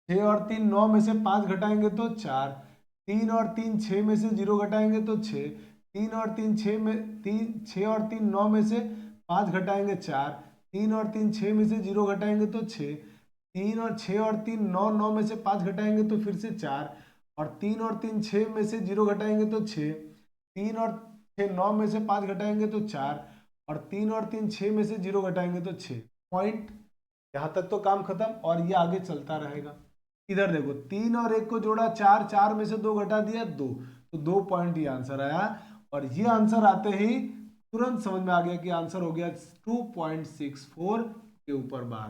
6 और 3 9 में से 5 घटाएंगे तो 4, 3 और 3 6 में से 0 घटाएंगे तो 6, 3 और 3 6 में 6 और 3 9 में से 5 घटाएंगे 4, 3 और 3 6 में से 0 घटाएंगे तो 6, 3 और 6 और 3 9 9 में से 5 घटाएंगे तो फिर से 4, और 3 और 3 6 में से 0 घटाएंगे तो 6, 3 और 6 9 में से 5 घटाएंगे तो 4, और 3 और 3 6 में से 0 घटाएंगे तो 6 पॉइंट। यहाँ तक तो काम खत्म, और ये आगे चलता रहेगा। इधर देखो 3 और 1 को जोड़ा 4, 4 में से 2 घटा दिया 2, तो 2 पॉइंट ये आंसर आया। और ये आंसर आते ही तुरंत समझ में आ गया कि आंसर हो गया 2.64 के ऊपर बार,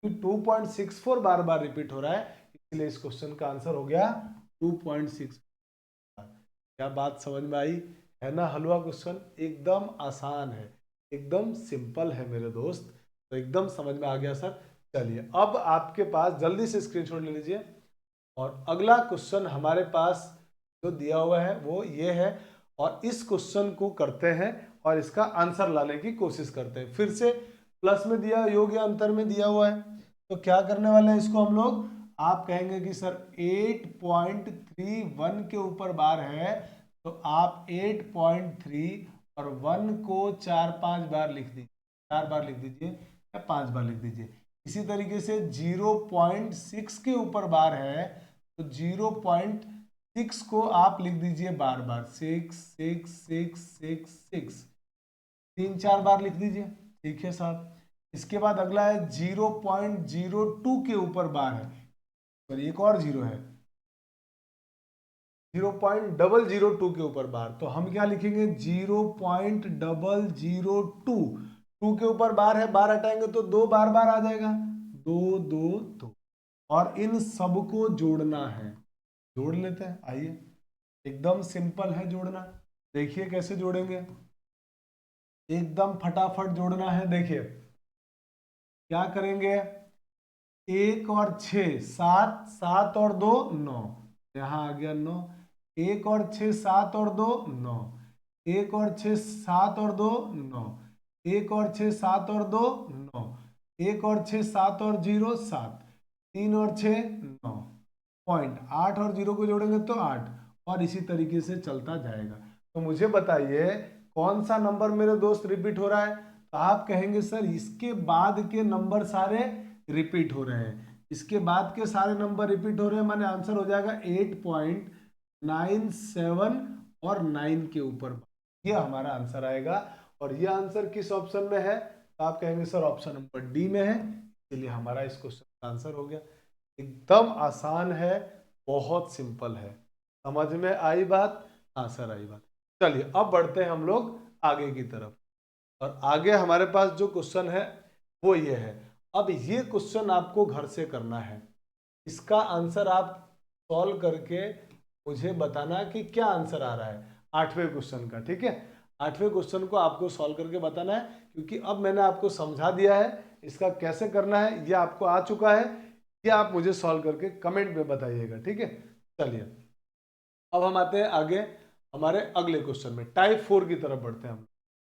क्योंकि 2.64 बार बार रिपीट हो रहा है, इसलिए इस क्वेश्चन का आंसर हो गया 2.6। क्या बात समझ में आई? है ना हलवा क्वेश्चन, एकदम आसान है, एकदम सिंपल है मेरे दोस्त, तो एकदम समझ में आ गया सर। चलिए अब आपके पास जल्दी से स्क्रीनशॉट ले लीजिए, और अगला क्वेश्चन हमारे पास जो दिया हुआ है वो ये है, और इस क्वेश्चन को करते हैं और इसका आंसर लाने की कोशिश करते हैं। फिर से प्लस में दिया, योग या अंतर में दिया हुआ है, तो क्या करने वाले हैं इसको हम लोग। आप कहेंगे कि सर 8.31 के ऊपर बार है, तो आप 8.3 और 1 को 4-5 बार लिख दीजिए, 4 बार लिख दीजिए या 5 बार लिख दीजिए। इसी तरीके से 0.6 के ऊपर बार है, तो 0.6 को आप लिख दीजिए बार बार 6 6 6 6 6, 3-4 बार लिख दीजिए। ठीक है साहब। इसके बाद अगला है 0.02 के ऊपर बार है, पर एक और जीरो है, 0.002 के ऊपर बार, तो हम क्या लिखेंगे 0.002, 2 के ऊपर बार है, बार हटाएंगे तो 2 बार बार आ जाएगा, 2 2 2, और इन सबको जोड़ना है। जोड़ लेते हैं, आइए, एकदम सिंपल है जोड़ना। देखिए कैसे जोड़ेंगे, एकदम फटाफट जोड़ना है। देखिए क्या करेंगे, 1 और 6 7, 7 और 2 9, यहाँ आ गया 9, 1 और 6 7 और 2 9, 1 और 6 7 और 2 9, 1 और 6 7 और 2 9, 1 और 6 7 और 0 7, 3 और 6 9 पॉइंट, 8 और 0 को जोड़ेंगे तो 8, और इसी तरीके से चलता जाएगा। तो मुझे बताइए कौन सा नंबर मेरे दोस्त रिपीट हो रहा है? तो आप कहेंगे सर इसके बाद के नंबर सारे रिपीट हो रहे हैं, इसके बाद के सारे नंबर रिपीट हो रहे हैं, माने आंसर हो जाएगा 8.97 और 9 के ऊपर, ये हमारा आंसर आएगा। और ये आंसर किस ऑप्शन में है? तो आप कहेंगे सर ऑप्शन नंबर डी में है, इसलिए हमारा इस क्वेश्चन का आंसर हो गया। एकदम आसान है, बहुत सिंपल है। समझ में आई बात? हाँ सर आई बात। चलिए अब बढ़ते हैं हम लोग आगे की तरफ, और आगे हमारे पास जो क्वेश्चन है वो ये है। अब ये क्वेश्चन आपको घर से करना है, इसका आंसर आप सॉल्व करके मुझे बताना कि क्या आंसर आ रहा है 8वें क्वेश्चन का, ठीक है? 8वें क्वेश्चन को आपको सॉल्व करके बताना है, क्योंकि अब मैंने आपको समझा दिया है इसका कैसे करना है, ये आपको आ चुका है, ये आप मुझे सॉल्व करके कमेंट में बताइएगा, ठीक है? चलिए अब हम आते हैं आगे हमारे अगले क्वेश्चन में, टाइप 4 की तरफ बढ़ते हैं हम।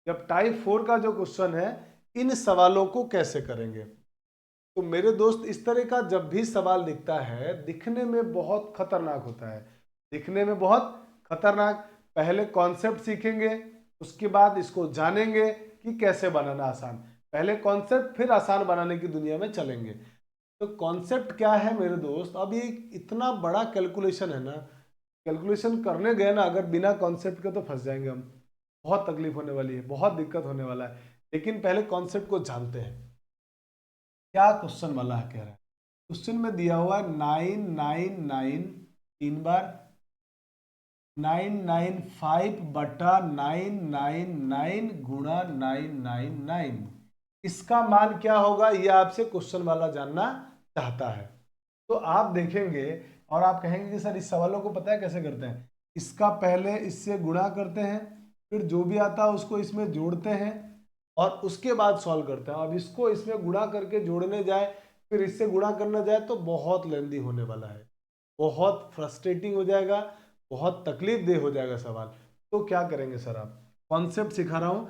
जब टाइप 4 का जो क्वेश्चन है, इन सवालों को कैसे करेंगे? तो मेरे दोस्त इस तरह का जब भी सवाल दिखता है, दिखने में बहुत खतरनाक होता है, दिखने में बहुत खतरनाक। पहले कॉन्सेप्ट सीखेंगे, उसके बाद इसको जानेंगे कि कैसे बनाना आसान, पहले कॉन्सेप्ट फिर आसान बनाने की दुनिया में चलेंगे। तो कॉन्सेप्ट क्या है मेरे दोस्त? अब ये इतना बड़ा कैलकुलेशन है ना, कैलकुलेशन करने गए ना अगर बिना कॉन्सेप्ट के तो फंस जाएंगे हम, बहुत तकलीफ होने वाली है, बहुत दिक्कत होने वाला है। लेकिन पहले कॉन्सेप्ट को जानते हैं। क्या क्वेश्चन वाला है कह रहा है? क्वेश्चन में दिया हुआ है 999 तीन बार 995 बटा 999 गुणा 999, इसका मान क्या होगा ये आपसे क्वेश्चन वाला जानना चाहता है। तो आप देखेंगे और आप कहेंगे कि सर इस सवालों को पता है कैसे करते हैं? इसका पहले इससे गुणा करते हैं, फिर जो भी आता है उसको इसमें जोड़ते हैं और उसके बाद सॉल्व करते हैं। अब इसको इसमें गुणा करके जोड़ने जाए फिर इससे गुणा करना जाए तो बहुत लेंदी होने वाला है, बहुत फ्रस्ट्रेटिंग हो जाएगा, बहुत तकलीफ देह हो जाएगा सवाल। तो क्या करेंगे सर? आप कॉन्सेप्ट सिखा रहा हूं,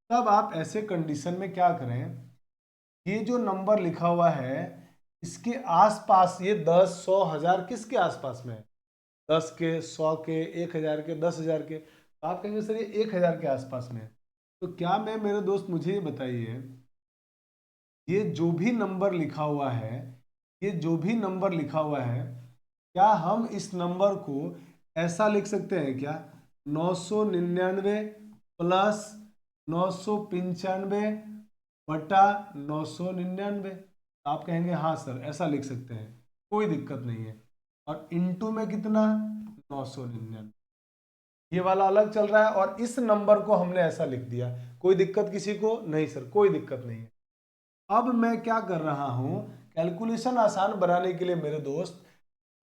तब आप ऐसे कंडीशन में क्या करें, ये जो नंबर लिखा हुआ है इसके आसपास, ये 10 100 1000 किसके आसपास में है? 10 के, 100 के, 1000 के, 10,000 के। तो आप कहेंगे सर ये 1000 के आसपास में है। तो क्या मैं, मेरे दोस्त मुझे ये बताइए, ये जो भी नंबर लिखा हुआ है, ये जो भी नंबर लिखा हुआ है, क्या हम इस नंबर को ऐसा लिख सकते हैं क्या? 999 प्लस 995 बटा 999। आप कहेंगे हाँ सर ऐसा लिख सकते हैं, कोई दिक्कत नहीं है। और इनटू में कितना? 999, ये वाला अलग चल रहा है और इस नंबर को हमने ऐसा लिख दिया, कोई दिक्कत किसी को? नहीं सर कोई दिक्कत नहीं है। अब मैं क्या कर रहा हूं, कैलकुलेशन आसान बनाने के लिए मेरे दोस्त,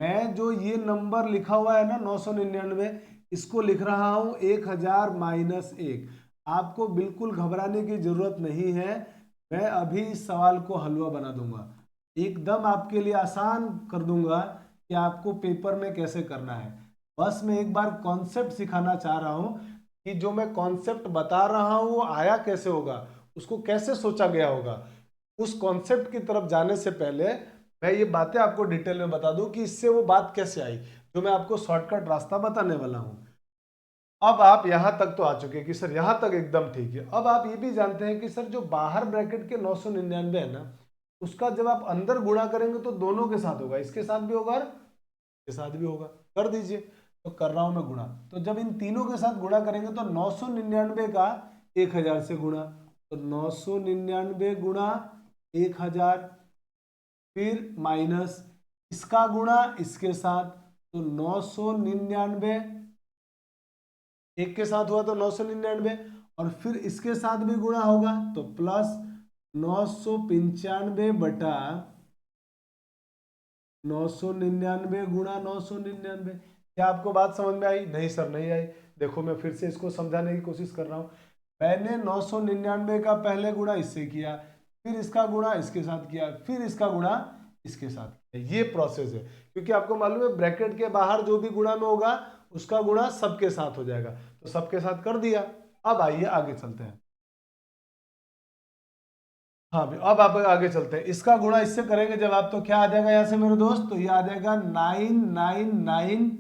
मैं जो ये नंबर लिखा हुआ है ना 999, इसको लिख रहा हूं 1000 माइनस 1। आपको बिल्कुल घबराने की जरूरत नहीं है, मैं अभी इस सवाल को हलवा बना दूंगा, एकदम आपके लिए आसान कर दूंगा कि आपको पेपर में कैसे करना है। बस मैं एक बार कॉन्सेप्ट सिखाना चाह रहा हूं कि जो मैं कॉन्सेप्ट बता रहा हूं वो आया कैसे होगा, उसको कैसे सोचा गया होगा। उस कॉन्सेप्ट की तरफ जाने से पहले मैं ये बातें आपको डिटेल में बता दूं कि इससे वो बात कैसे आई, जो मैं आपको शॉर्टकट रास्ता बताने वाला हूं। अब आप यहां तक तो आ चुके हैं कि सर यहां तक एकदम ठीक है। अब आप ये भी जानते हैं कि सर जो बाहर ब्रैकेट के 999 है ना, उसका जब आप अंदर गुणा करेंगे तो दोनों के साथ होगा, इसके साथ भी होगा और इसके साथ भी होगा। कर दीजिए। तो कर रहा हूं मैं गुणा, तो जब इन तीनों के साथ गुणा करेंगे तो 999 का 1000 से गुणा, तो 999 गुणा 1000, फिर माइनस इसका गुणा इसके साथ, तो 999 एक के साथ हुआ तो 999, और फिर इसके साथ भी गुणा होगा तो प्लस 995 बटा 999 गुणा 999। क्या आपको बात समझ में आई? नहीं सर नहीं आई। देखो मैं फिर से इसको समझाने की कोशिश कर रहा हूं। मैंने 999 का पहले गुणा इससे किया, फिर इसका गुणा इसके साथ किया, फिर इसका गुणा इसके साथ किया, ये प्रोसेस है। क्योंकि आपको मालूम है ब्रैकेट के बाहर जो भी गुणा में होगा उसका गुणा सबके साथ हो जाएगा, तो सबके साथ कर दिया। अब आइए आगे चलते हैं। हाँ भी, अब आप आगे चलते हैं। इसका गुणा इससे करेंगे जब आप, तो क्या आ जाएगा यहाँ से मेरे दोस्त, तो ये आ जाएगा 999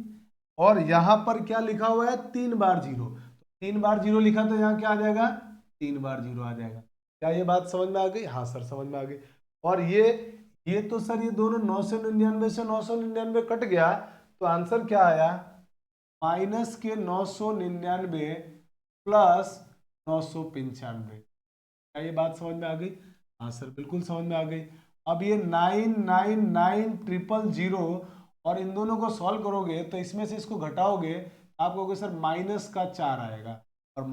और यहाँ पर क्या लिखा हुआ है 3 बार 0, 3 बार 0 लिखा तो यहाँ क्या आ जाएगा 3 बार 0 आ जाएगा। क्या ये बात समझ में आ गई? हाँ सर समझ में आ गई। और ये तो सर ये दोनों 999 से 999 कट गया, तो आंसर क्या आया माइनस के 999 प्लस 995। क्या ये बात समझ में आ गई? हाँ सर बिल्कुल समझ में आ गई। अब ये 999000 और इन दोनों को सॉल्व करोगे तो इसमें से इसको घटाओगे, आप कहोगे सर -4 आएगा, और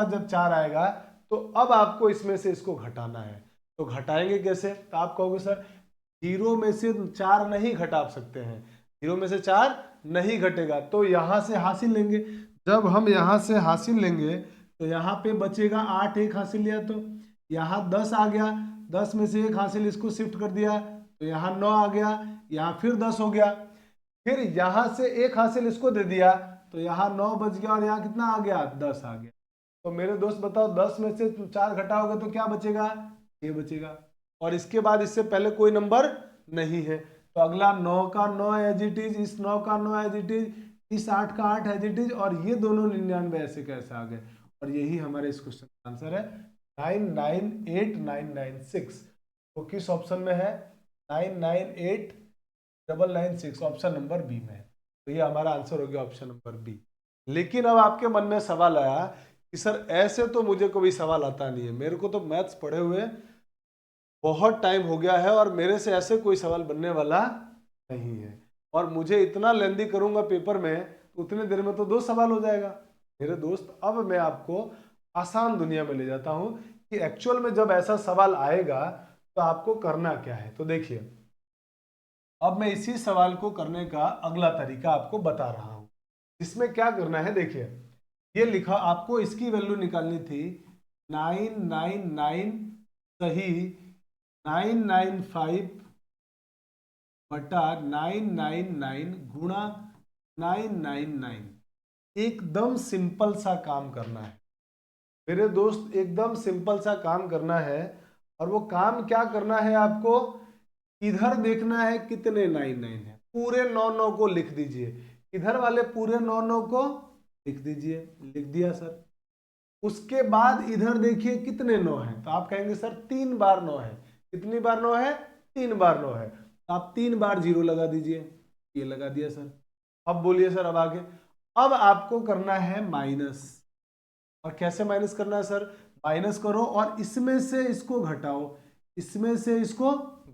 जब 4 आएगा तो अब आपको इसमें से इसको घटाना है। तो घटाएंगे कैसे? तो आप कहोगे सर 0 में से 4 नहीं घटा सकते हैं, 0 में से 4 नहीं घटेगा, तो यहाँ से हासिल लेंगे। जब हम यहाँ से हासिल लेंगे तो यहाँ पे बचेगा 8, 1 हासिल लिया तो यहाँ 10 आ गया, 10 में से 1 हासिल इसको शिफ्ट कर दिया तो यहाँ 9 आ गया, यहाँ फिर 10 हो गया, फिर यहाँ से 1 हासिल इसको दे दिया तो यहाँ 9 बच गया, और यहाँ कितना आ गया 10 आ गया। तो मेरे दोस्त बताओ 10 में से 4 घटाओगे तो क्या बचेगा? 6 बचेगा, और इसके बाद इससे पहले कोई नंबर नहीं है। तो अगला 9 का 9 एज इट इज, इस 9 का 9 एज इट इज, इस 8 का 8 एज इट इज, और ये दोनों 99 ऐसे कैसे आ गए? और यही हमारे इस क्वेश्चन का आंसर है 998996। तो किस ऑप्शन में है? 998996, ऑप्शन नंबर बी में है। तो ये हमारा आंसर हो गया ऑप्शन नंबर बी। लेकिन अब आपके मन में सवाल आया कि सर ऐसे तो मुझे कोई सवाल आता नहीं है, मेरे को तो मैथ्स पढ़े हुए बहुत टाइम हो गया है और मेरे से ऐसे कोई सवाल बनने वाला नहीं है, और मुझे इतना लेंदी करूंगा पेपर में तो उतने देर में तो 2 सवाल हो जाएगा। मेरे दोस्त अब मैं आपको आसान दुनिया में ले जाता हूं कि एक्चुअल में जब ऐसा सवाल आएगा तो आपको करना क्या है। तो देखिए अब मैं इसी सवाल को करने का अगला तरीका आपको बता रहा हूं। इसमें क्या करना है, देखिए ये लिखा, आपको इसकी वैल्यू निकालनी थी 999 सही 995 बटा 999 गुणा 999। एकदम सिंपल सा काम करना है मेरे दोस्त, एकदम सिंपल सा काम करना है। और वो काम क्या करना है आपको, इधर देखना है कितने 99 है, पूरे 99 को लिख दीजिए, इधर वाले पूरे 99 को लिख दीजिए। लिख दिया सर। उसके बाद इधर देखिए कितने 9 है, तो आप कहेंगे सर 3 बार 9 है। कितनी बार 9 है? 3 बार 9 है, तो आप 3 बार 0 लगा दीजिए। ये लगा दिया सर। अब बोलिए सर अब आगे। अब आपको करना है माइनस, और कैसे माइनस करना है सर? माइनस करो और इसमें से इसको घटाओ, इसमें से इसको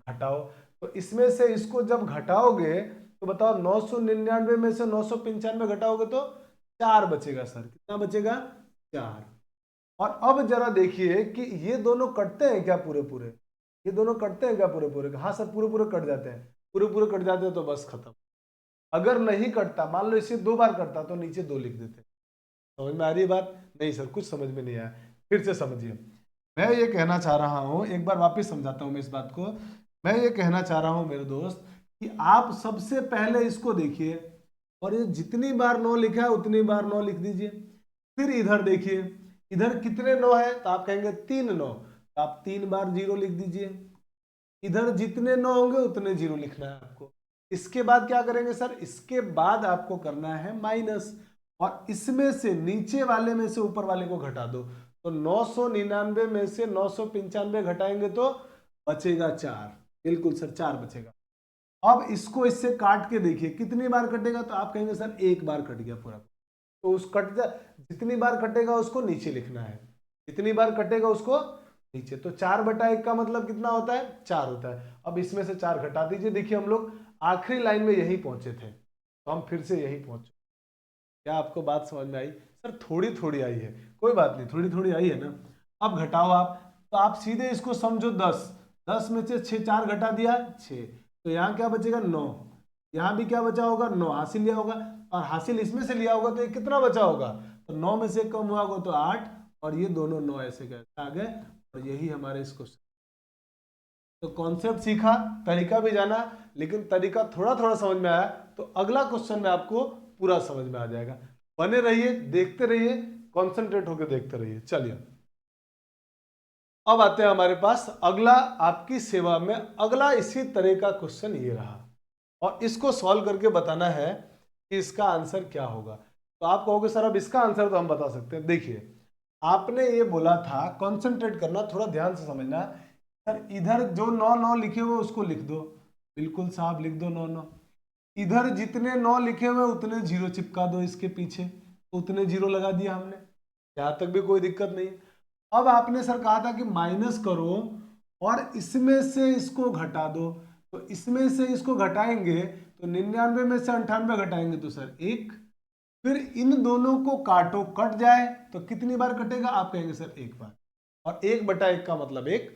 घटाओ। तो इसमें से इसको जब घटाओगे तो बताओ 999 में से 995 घटाओगे तो 4 बचेगा सर। कितना बचेगा? 4। और अब जरा देखिए कि ये दोनों कटते हैं क्या पूरे पूरे? ये दोनों कटते हैं क्या पूरे पूरे? हाँ सर पूरे पूरे कट जाते हैं। पूरे पूरे कट जाते हैं तो बस खत्म। अगर नहीं कटता, मान लो इसे 2 बार कटता तो नीचे 2 लिख देते। समझ में आ रही है बात? नहीं सर कुछ समझ में नहीं आया, फिर से समझिए। मैं ये कहना चाह रहा हूं, एक बार वापस समझाता हूं मैं इस बात को। मैं ये कहना चाह रहा हूं मेरे दोस्त कि आप सबसे पहले इसको देखिए, और ये जितनी बार 9 लिखा है उतनी बार 9 लिख दीजिए। फिर इधर देखिए, इधर कितने 9 है, तो आप कहेंगे 3 9, तो आप 3 बार 0 लिख दीजिए। इधर जितने 9 होंगे उतने 0 लिखना है आपको। इसके बाद क्या करेंगे सर? इसके बाद आपको करना है माइनस, और इसमें से नीचे वाले में से ऊपर वाले को घटा दो। तो 999 में से 995 घटाएंगे तो बचेगा 4। बिल्कुल सर 4 बचेगा। अब इसको इससे काट के देखिए कितनी बार कटेगा, तो आप कहेंगे सर 1 बार कट गया पूरा। तो उस कट जा, जितनी बार कटेगा उसको नीचे लिखना है, जितनी बार कटेगा उसको नीचे। तो 4/1 का मतलब कितना होता है? 4 होता है। अब इसमें से 4 घटा दीजिए। देखिए हम लोग आखिरी लाइन में यही पहुंचे थे, तो हम फिर से यही पहुंचे। क्या आपको बात समझ में आई? सर थोड़ी थोड़ी आई है, कोई बात नहीं, थोड़ी थोड़ी आई है ना। अब घटाओ आप, तो आप सीधे इसको समझो 10, 10 में से 6 4 घटा दिया 6, तो यहाँ क्या बचेगा 9। यहाँ भी क्या बचा होगा? 9 हासिल लिया होगा, और हासिल इसमें से लिया होगा तो ये कितना बचा होगा? तो 9 में से कम हुआ होगा तो 8, और ये दोनों 9 ऐसे कैसे आ गए? और यही हमारे इस क्वेश्चन। तो कॉन्सेप्ट सीखा, तरीका भी जाना, लेकिन तरीका थोड़ा थोड़ा समझ में आया, तो अगला क्वेश्चन में आपको पूरा समझ में आ जाएगा। बने रहिए, देखते रहिए, कॉन्सेंट्रेट होकर देखते रहिए। चलिए। अब आते हैं हमारे पास अगला, आपकी सेवा में अगला इसी तरह का क्वेश्चन ये रहा, और इसको सॉल्व करके बताना है कि इसका आंसर क्या होगा। तो आप कहोगे सर अब इसका आंसर तो हम बता सकते हैं। देखिए, आपने ये बोला था, कंसंट्रेट करना, थोड़ा ध्यान से समझना। सर इधर जो 9 9 लिखे हुए उसको लिख दो, बिल्कुल साफ लिख दो 9 9। इधर जितने 9 लिखे हुए उतने जीरो चिपका दो इसके पीछे, तो उतने जीरो लगा दिया हमने, यहाँ तक भी कोई दिक्कत नहीं। अब आपने सर कहा था कि माइनस करो और इसमें से इसको घटा दो, तो इसमें से इसको घटाएंगे तो 99 में से 98 घटाएंगे तो सर 1, फिर इन दोनों को काटो, कट जाए तो कितनी बार कटेगा, आप कहेंगे सर 1 बार, और 1/1 का मतलब 1,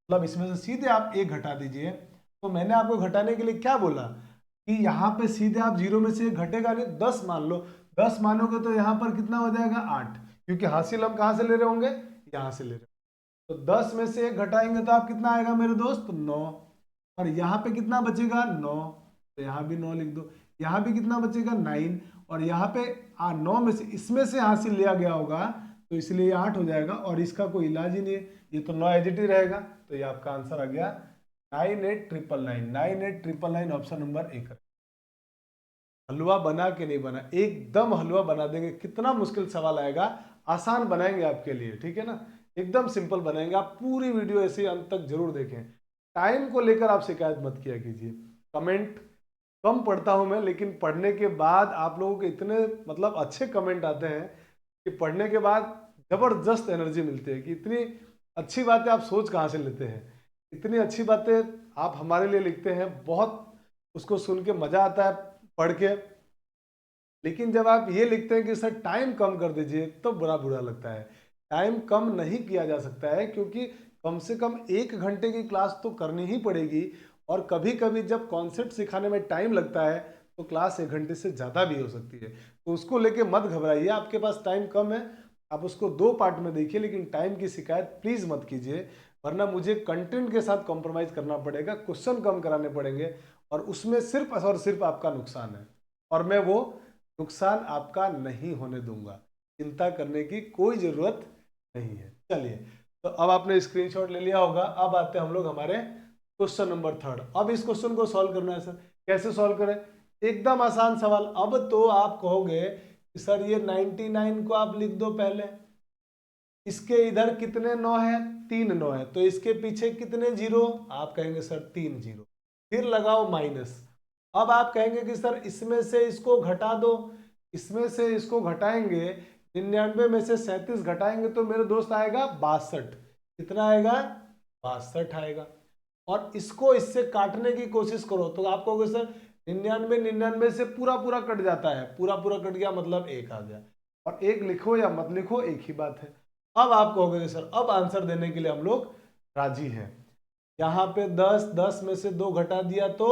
मतलब इसमें से सीधे आप 1 घटा दीजिए। तो मैंने आपको घटाने के लिए क्या बोला कि यहाँ पे सीधे आप 0 में से 1 घटेगा नहीं, 10 मान लो, 10 मानोगे तो यहाँ पर कितना हो जाएगा 8, क्योंकि हासिल हम कहाँ से ले रहे होंगे, यहाँ से ले रहे होंगे। तो 10 में से 1 घटाएंगे तो आप कितना आएगा मेरे दोस्त, 9, और यहाँ पे कितना बचेगा 9, तो यहाँ भी 9 लिख दो, यहाँ भी कितना बचेगा 9, और यहाँ पे 9 में से इसमें से हासिल लिया गया होगा तो इसलिए ये 8 हो जाएगा, और इसका कोई इलाज ही नहीं है, ये तो 9 एज इट ही रहेगा। तो ये आपका आंसर आ गया 98999, 98999, ऑप्शन नंबर ए करेक्ट। हलवा बना के नहीं बना, एकदम हलवा बना देंगे। कितना मुश्किल सवाल आएगा, आसान बनाएंगे आपके लिए, ठीक है ना, एकदम सिंपल बनाएंगे। आप पूरी वीडियो ऐसे अंत तक जरूर देखें। टाइम को लेकर आप शिकायत मत किया कीजिए। कमेंट कम पढ़ता हूं मैं, लेकिन पढ़ने के बाद आप लोगों के इतने मतलब अच्छे कमेंट आते हैं कि पढ़ने के बाद जबरदस्त एनर्जी मिलती है कि इतनी अच्छी बातें आप सोच कहाँ से लेते हैं, इतनी अच्छी बातें आप हमारे लिए लिखते हैं, बहुत उसको सुन के मजा आता है पढ़ के। लेकिन जब आप ये लिखते हैं कि सर टाइम कम कर दीजिए, तो बुरा बुरा लगता है। टाइम कम नहीं किया जा सकता है, क्योंकि कम से कम 1 घंटे की क्लास तो करनी ही पड़ेगी, और कभी कभी जब कॉन्सेप्ट सिखाने में टाइम लगता है तो क्लास 1 घंटे से ज़्यादा भी हो सकती है। तो उसको लेके मत घबराइए, आपके पास टाइम कम है, आप उसको 2 पार्ट में देखिए, लेकिन टाइम की शिकायत प्लीज़ मत कीजिए, वरना मुझे कंटेंट के साथ कॉम्प्रोमाइज़ करना पड़ेगा, क्वेश्चन कम कराने पड़ेंगे, और उसमें सिर्फ और सिर्फ आपका नुकसान है, और मैं वो नुकसान आपका नहीं होने दूंगा। चिंता करने की कोई जरूरत नहीं है। चलिए, तो अब आपने स्क्रीनशॉट ले लिया होगा। अब आते हैं हम लोग हमारे क्वेश्चन नंबर 3। अब इस क्वेश्चन को सॉल्व करना है सर, कैसे सॉल्व करें, एकदम आसान सवाल। अब तो आप कहोगे कि सर ये 99 को आप लिख दो पहले, इसके इधर कितने 9 है, 3 9 है, तो इसके पीछे कितने जीरो, आप कहेंगे सर 3 जीरो, फिर लगाओ माइनस। अब आप कहेंगे कि सर इसमें से इसको घटा दो, इसमें से इसको घटाएंगे, 99 में से 37 घटाएंगे तो मेरे दोस्त आएगा 62, कितना आएगा 62 आएगा। और इसको इससे काटने की कोशिश करो तो आप कहोगे सर 99 99 से पूरा पूरा कट जाता है, पूरा पूरा कट गया मतलब 1 आ गया, और 1 लिखो या मत लिखो एक ही बात है। अब आप कहोगे कि सर अब आंसर देने के लिए हम लोग राजी हैं। यहाँ पे 10, 10 में से 2 घटा दिया तो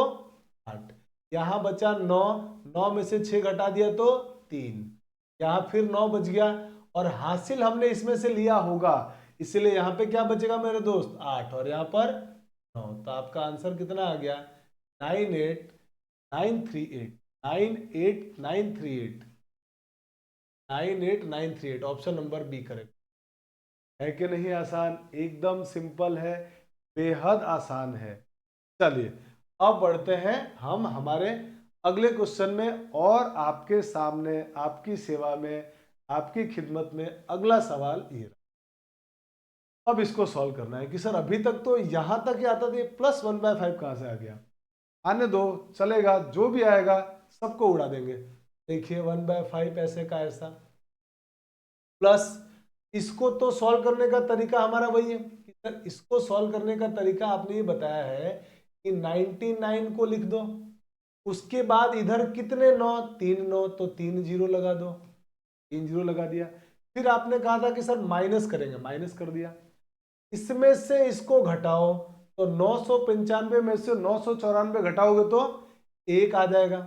8, यहाँ बचा 9, 9 में से 6 घटा दिया तो 3, यहाँ फिर 9 बच गया, और हासिल हमने इसमें से लिया होगा, इसलिए यहाँ पे क्या बचेगा मेरे दोस्त 8, और यहाँ पर 9। तो आपका आंसर कितना आ गया 98938, 98938, 98938, ऑप्शन नंबर बी करेक्ट है कि नहीं। आसान, एकदम सिंपल है, बेहद आसान है। चलिए, अब बढ़ते हैं हम हमारे अगले क्वेश्चन में, और आपके सामने आपकी सेवा में आपकी खिदमत में अगला सवाल ये रहा। अब इसको सॉल्व करना है कि सर अभी तक तो यहां तक ही आता था, प्लस 1/5 कहां से आ गया। आने दो, चलेगा, जो भी आएगा सबको उड़ा देंगे। देखिए 1/5 ऐसे का ऐसा, प्लस इसको तो सॉल्व करने का तरीका हमारा वही है कि सर इसको सॉल्व करने का तरीका आपने ये बताया है कि 99 को लिख दो, उसके बाद इधर कितने 9, 3 9, तो 3 जीरो लगा दो, 3 जीरो लगा दिया। फिर आपने कहा था कि सर माइनस करेंगे, माइनस कर दिया, इसमें से इसको घटाओ, तो 995 में से 994 घटाओगे तो 1 आ जाएगा,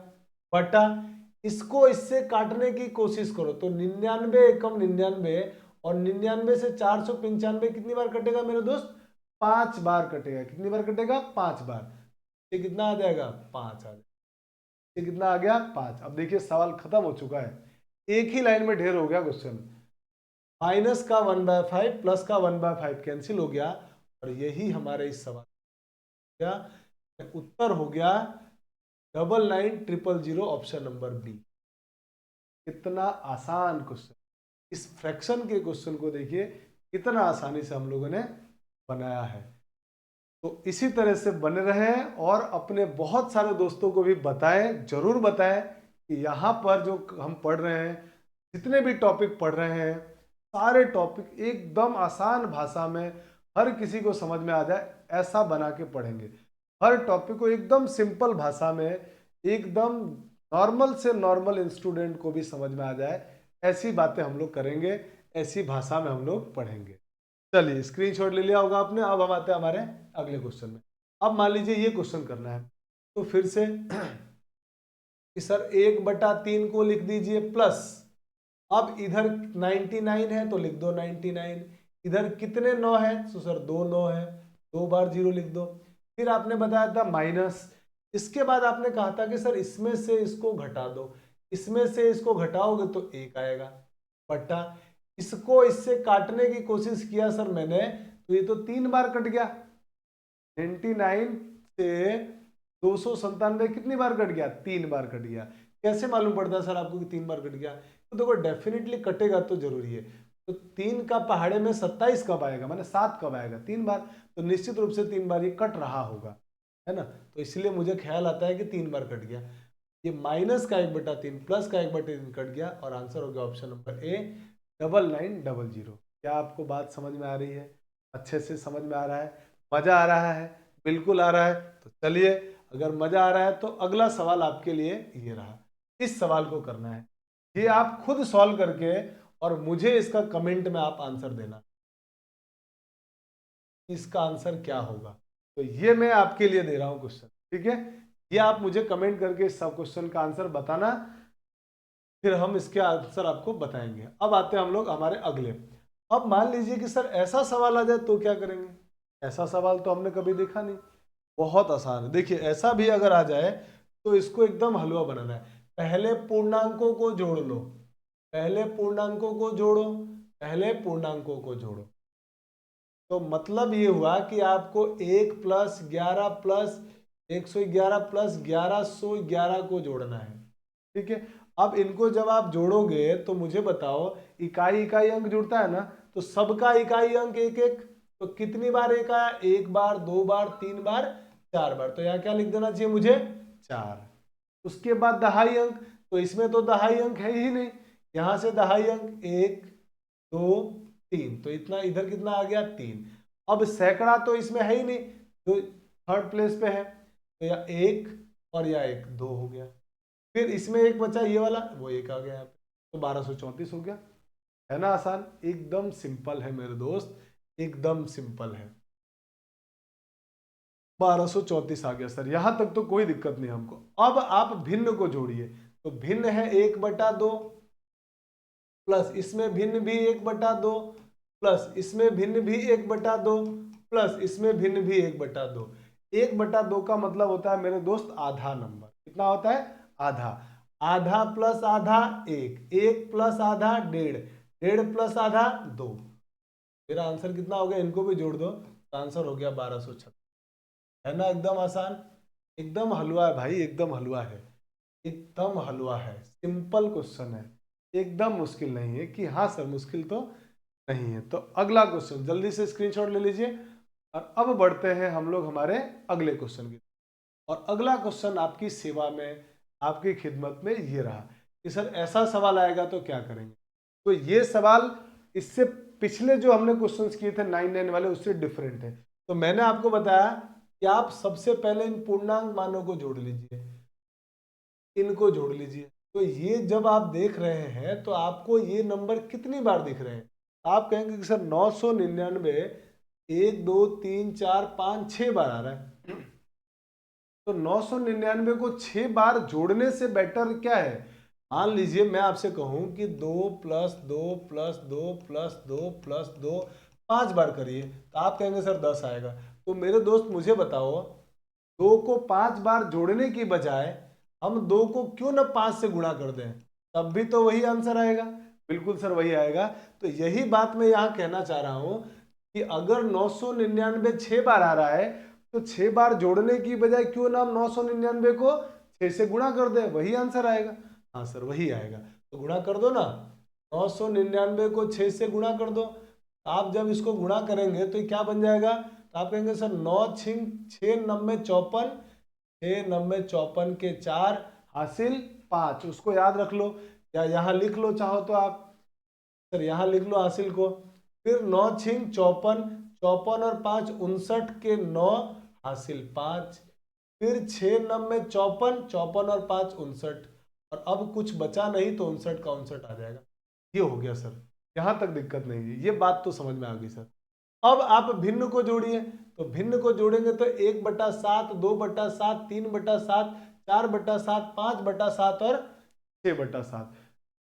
बटा इसको इससे काटने की कोशिश करो तो 99 एकम 99, और 99 से 495 कितनी बार कटेगा मेरे दोस्त, 5 बार कटेगा। कितनी बार कटेगा, 5 बार। ये कितना आ जाएगा, 5 आ जाएगा। ये कितना आ गया, 5। अब देखिए सवाल खत्म हो चुका है, एक ही लाइन में ढेर हो गया क्वेश्चन। माइनस का 1/5 प्लस का 1/5 कैंसिल हो गया, और यही हमारे इस सवाल का उत्तर हो गया 99,000 ऑप्शन नंबर बी। कितना आसान क्वेश्चन, इस फ्रैक्शन के क्वेश्चन को देखिए कितना आसानी से हम लोगों ने बनाया है। तो इसी तरह से बने रहें और अपने बहुत सारे दोस्तों को भी बताएं, जरूर बताएं कि यहाँ पर जो हम पढ़ रहे हैं, जितने भी टॉपिक पढ़ रहे हैं, सारे टॉपिक एकदम आसान भाषा में हर किसी को समझ में आ जाए ऐसा बना के पढ़ेंगे। हर टॉपिक को एकदम सिंपल भाषा में, एकदम नॉर्मल से नॉर्मल स्टूडेंट को भी समझ में आ जाए ऐसी बातें हम लोग करेंगे, ऐसी भाषा में हम लोग पढ़ेंगे। चलिए स्क्रीनशॉट ले लिया होगा आपने। अब हम आते हैं हमारे अगले क्वेश्चन में। अब मान लीजिए ये क्वेश्चन करना है, तो फिर से कि सर 1/3 को लिख दीजिए प्लस, अब इधर 99 है तो लिख दो 99, इधर कितने 9 है तो सर 2 9 है, 2 बार 0 लिख दो। फिर आपने बताया था माइनस, इसके बाद आपने कहा था कि सर इसमें से इसको घटा दो, इसमें से इसको घटाओगे तो 1 आएगा, बटा इसको इससे काटने की कोशिश किया सर मैंने, तो ये तो 3 बार कट गया। 99 से 297 कितनी बार कट गया? 3 बार कट गया। कैसे मालूम पड़ता है सर आपको कि 3 बार कट गया? तो देखो डेफिनेटली कटेगा तो जरूरी है। तो 3 का पहाड़े में 27 कब आएगा, माने 7 कब आएगा? 3 बार। तो निश्चित रूप से 3 बार ये कट रहा होगा, है ना। तो इसलिए मुझे ख्याल आता है कि 3 बार कट गया। ये माइनस का 1/3 प्लस का 1/3 कट गया, और आंसर हो गया ऑप्शन नंबर ए 9900। क्या आपको बात समझ में आ रही है? अच्छे से समझ में आ रहा है? मजा आ रहा है? बिल्कुल आ रहा है। तो चलिए, अगर मजा आ रहा है तो अगला सवाल आपके लिए ये रहा। इस सवाल को करना है, ये आप खुद सॉल्व करके और मुझे इसका कमेंट में आप आंसर देना, इसका आंसर क्या होगा। तो ये मैं आपके लिए दे रहा हूं क्वेश्चन, ठीक है। ये आप मुझे कमेंट करके इस सब क्वेश्चन का आंसर बताना, फिर हम इसके आंसर आपको बताएंगे। अब आते हैं हम लोग हमारे अगले। अब मान लीजिए कि सर ऐसा सवाल आ जाए तो क्या करेंगे? ऐसा सवाल तो हमने कभी देखा नहीं। बहुत आसान है, देखिए ऐसा भी अगर आ जाए तो इसको एकदम हलवा बनाना है। पहले पूर्णांकों को जोड़ लो, पहले पूर्णांकों को जोड़ो, पहले पूर्णांकों को जोड़ो। तो मतलब ये हुआ कि आपको 1 + 11 + 111 + 1111 को जोड़ना है, ठीक है। अब इनको जब आप जोड़ोगे तो मुझे बताओ, इकाई इकाई अंक जुड़ता है ना, तो सबका इकाई अंक 1 1। तो कितनी बार 1 आया? 1 बार, 2 बार, 3 बार, 4 बार। तो यहाँ क्या लिख देना चाहिए मुझे? 4। उसके बाद दहाई अंक, तो इसमें तो दहाई अंक है ही नहीं, यहां से दहाई अंक 1 2 3, तो इतना इधर कितना आ गया? 3। अब सैकड़ा तो इसमें है ही नहीं, तो थर्ड प्लेस पे है, तो या 1 और या 1, 2 हो गया। फिर इसमें एक बचा ये वाला, वो 1 आ गया यहाँ पे, तो 1234 हो गया। है ना आसान? एकदम सिंपल है मेरे दोस्त, एकदम सिंपल है। 1234 आ गया सर, यहां तक तो कोई दिक्कत नहीं हमको। अब आप भिन्न को जोड़िए, तो भिन्न है 1/2 प्लस इसमें भिन्न भी 1/2 प्लस इसमें भिन्न भी 1/2 प्लस इसमें भिन्न भी 1/2। 1/2 का मतलब होता है मेरे दोस्त आधा नंबर। कितना होता है? आधा। आधा प्लस आधा 1, 1 प्लस आधा 1.5, 1.5 प्लस आधा 2। मेरा आंसर कितना हो गया? इनको भी जोड़ दो तो आंसर हो गया 1236। है ना एकदम आसान? एकदम हलवा है भाई, एकदम हलवा है, एकदम हलवा है। सिंपल क्वेश्चन है, एकदम मुश्किल नहीं है कि हाँ सर मुश्किल तो नहीं है। तो अगला क्वेश्चन जल्दी से स्क्रीनशॉट ले लीजिए, और अब बढ़ते हैं हम लोग हमारे अगले क्वेश्चन की। और अगला क्वेश्चन आपकी सेवा में, आपकी खिदमत में ये रहा कि सर ऐसा सवाल आएगा तो क्या करेंगे। तो ये सवाल इससे पिछले जो हमने क्वेश्चंस किए थे 9 वाले, उससे डिफरेंट है। तो मैंने आपको बताया कि आप सबसे पहले इन पूर्णांक मानों को जोड़ लीजिए, इनको जोड़ लीजिए। तो ये जब आप देख रहे हैं तो आपको ये नंबर कितनी बार दिख रहे हैं? आप कहेंगे कि सर 999 1 2 3 4 5 6 बार आ रहा है। तो 999 को 6 बार जोड़ने से बेटर क्या है? मान लीजिए मैं आपसे कहूं कि 2 + 2 + 2 + 2 + 2 5 बार करिए, तो आप कहेंगे सर 10 आएगा। तो मेरे दोस्त मुझे बताओ, 2 को 5 बार जोड़ने की बजाय हम 2 को क्यों ना 5 से गुणा कर दें, तब भी तो वही आंसर आएगा। बिल्कुल सर वही आएगा। तो यही बात मैं यहाँ कहना चाह रहा हूँ कि अगर 999 6 बार आ रहा है तो 6 बार जोड़ने की बजाय क्यों ना हम 999 को 6 से गुणा कर दे, वही आंसर आएगा। हाँ सर वही आएगा, तो गुणा कर दो ना, 999 को 6 से गुणा कर दो। आप जब इसको गुणा करेंगे तो क्या बन जाएगा, तो आप कहेंगे सर 9 छिंग 6 नब्बे 54, 6 नब्बे 54 के 4 हासिल 5, उसको याद रख लो या यहाँ लिख लो चाहो तो आप, सर यहाँ लिख लो हासिल को। फिर 9 छिंग 54, 54 और 5 59 के 9 हासिल 5, फिर 6 नब्बे 54, 54 और 5 59, और अब कुछ बचा नहीं तो 59 का 59 आ जाएगा। ये हो गया सर, यहाँ तक दिक्कत नहीं है, ये बात तो समझ में आ गई सर। अब आप भिन्न को जोड़िए, तो भिन्न को जोड़ेंगे तो 1/7, 2/7, 3/7, 4/7, 5/7 और 6/7।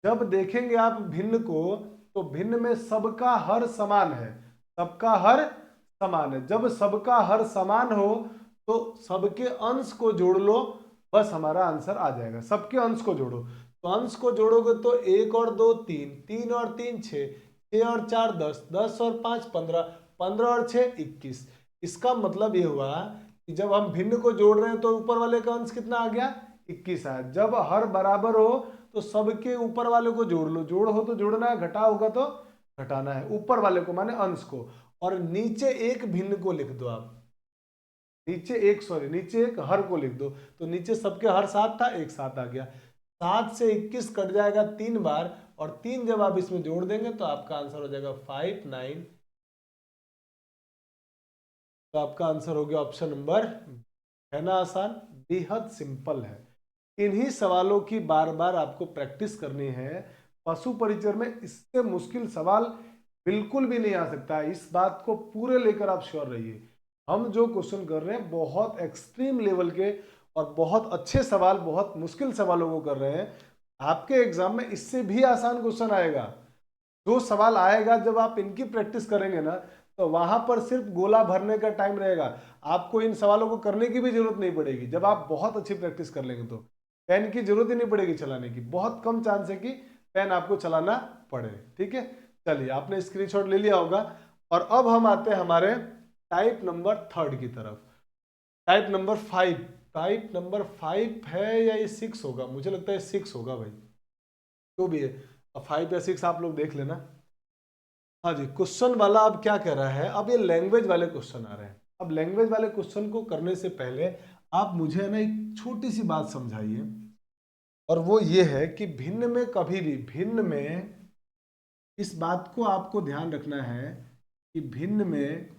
जब देखेंगे आप भिन्न को तो भिन्न में सबका हर समान है, सबका हर समान है। जब सबका हर समान हो तो सबके अंश को जोड़ लो, बस हमारा आंसर आ जाएगा। सबके अंश को जोड़ो, तो अंश को जोड़ोगे तो 1 और 2 3, 3 और 3 6, 6 और 4 10, 10 और 5 15, 15 और 6 21। इसका मतलब ये हुआ कि जब हम भिन्न को जोड़ रहे हैं तो ऊपर वाले का अंश कितना आ गया, 21 आया। जब हर बराबर हो तो सबके ऊपर वाले को जोड़ लो, जोड़ हो तो जोड़ना है, घटा होगा तो घटाना है, ऊपर वाले को माने अंश को, और नीचे एक भिन्न को लिख दो आप, नीचे एक हर को लिख दो, तो नीचे सबके हर 7 था, एक 7 आ गया। 7 से 21 कट जाएगा 3 बार, और 3 जब आप इसमें जोड़ देंगे तो आपका आंसर हो जाएगा 59। तो आपका आंसर हो गया ऑप्शन नंबर, है ना आसान, बेहद सिंपल है। इन्हीं सवालों की बार बार आपको प्रैक्टिस करनी है। पशु परिचर में इससे मुश्किल सवाल बिल्कुल भी नहीं आ सकता है, इस बात को पूरे लेकर आप श्योर रहिए। हम जो क्वेश्चन कर रहे हैं बहुत एक्सट्रीम लेवल के और बहुत अच्छे सवाल, बहुत मुश्किल सवालों को कर रहे हैं। आपके एग्जाम में इससे भी आसान क्वेश्चन आएगा। जो सवाल आएगा जब आप इनकी प्रैक्टिस करेंगे ना, तो वहां पर सिर्फ गोला भरने का टाइम रहेगा, आपको इन सवालों को करने की भी जरूरत नहीं पड़ेगी। जब आप बहुत अच्छी प्रैक्टिस कर लेंगे तो पेन की जरूरत ही नहीं पड़ेगी चलाने की, बहुत कम चांस है कि पेन आपको चलाना पड़े। ठीक है, चलिए आपने स्क्रीनशॉट ले लिया होगा। और अब हम आते हैं हमारे टाइप नंबर 3 की तरफ, टाइप नंबर 5। टाइप नंबर 5 है या ये 6 होगा, मुझे लगता है 6 होगा भाई, तो भी है। अब 5 या 6 आप लोग देख लेना। हाँ जी, क्वेश्चन वाला अब क्या कह रहा है, अब ये लैंग्वेज वाले क्वेश्चन आ रहे हैं। अब लैंग्वेज वाले क्वेश्चन को करने से पहले आप मुझे ना एक छोटी सी बात समझाइए, और वो ये है कि भिन्न में कभी भी, भिन्न में इस बात को आपको ध्यान रखना है कि भिन्न में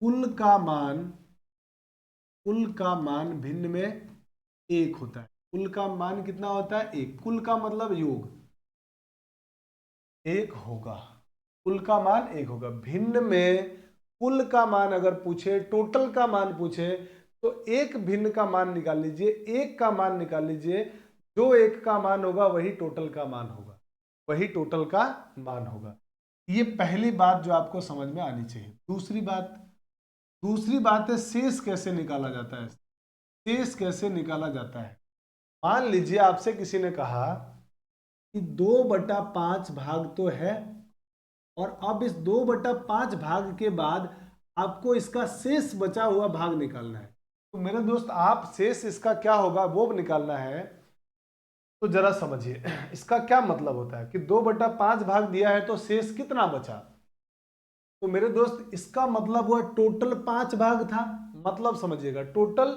कुल का मान, कुल का मान भिन्न में 1 होता है। कुल का मान कितना होता है, 1। कुल का मतलब योग 1 होगा, कुल का मान 1 होगा। भिन्न में कुल का मान अगर पूछे, टोटल का मान पूछे, तो एक भिन्न का मान निकाल लीजिए, 1 का मान निकाल लीजिए। जो 1 का मान होगा वही टोटल का मान होगा, वही टोटल का मान होगा। ये पहली बात जो आपको समझ में आनी चाहिए। दूसरी बात है शेष कैसे निकाला जाता है। शेष कैसे निकाला जाता है, मान लीजिए आपसे किसी ने कहा कि 2/5 भाग तो है, और अब इस 2/5 भाग के बाद आपको इसका शेष बचा हुआ भाग निकालना है। तो मेरे दोस्त आप शेष इसका क्या होगा वो निकालना है। तो जरा समझिए इसका क्या मतलब होता है कि 2/5 भाग दिया है तो शेष कितना बचा। तो मेरे दोस्त इसका मतलब हुआ टोटल 5 भाग था, मतलब समझिएगा टोटल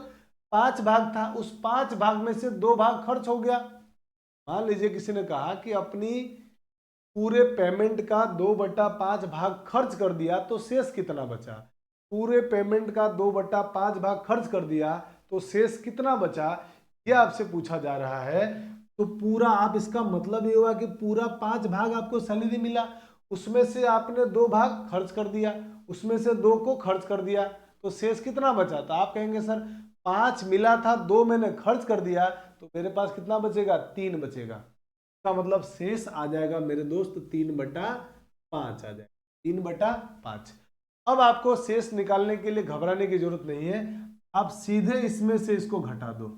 5 भाग था, उस 5 भाग में से 2 भाग खर्च हो गया। मान लीजिए किसी ने कहा कि अपनी पूरे पेमेंट का 2/5 भाग खर्च कर दिया तो शेष कितना बचा। पूरे पेमेंट का 2/5 भाग खर्च कर दिया तो शेष कितना बचा, ये आपसे पूछा जा रहा है। तो पूरा आप, इसका मतलब ये हुआ कि पूरा 5 भाग आपको सैलरी मिला, उसमें से आपने 2 भाग खर्च कर दिया, उसमें से 2 को खर्च कर दिया, तो शेष कितना बचा। तो आप कहेंगे सर 5 मिला था, 2 मैंने खर्च कर दिया, तो मेरे पास कितना बचेगा, 3 बचेगा। इसका मतलब शेष आ जाएगा मेरे दोस्त 3/5 आ जाएगा, 3/5। अब आपको शेष निकालने के लिए घबराने की जरूरत नहीं है, आप सीधे इसमें से इसको घटा दो,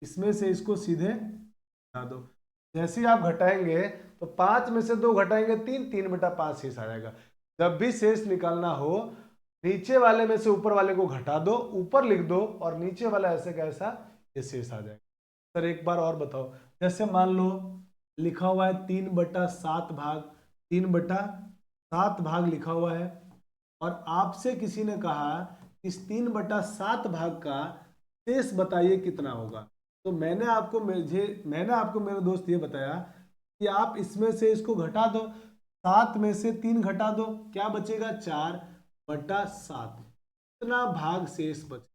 इसमें से इसको सीधे घटा दो। जैसे ही आप घटाएंगे तो 5 में से 2 घटाएंगे 3, 3/5 शेष आ जाएगा। जब भी शेष निकालना हो नीचे वाले में से ऊपर वाले को घटा दो, ऊपर लिख दो और नीचे वाला ऐसे कैसा ये शेष आ जाएगा। सर एक बार और बताओ, जैसे मान लो लिखा हुआ है 3/7 भाग, 3/7 भाग लिखा हुआ है और आपसे किसी ने कहा इस 3/7 भाग का शेष बताइए कितना होगा। तो मैंने आपको मेरे दोस्त ये बताया कि आप इसमें से इसको घटा दो, 7 में से 3 घटा दो, क्या बचेगा 4/7। इतना भाग शेष बचे,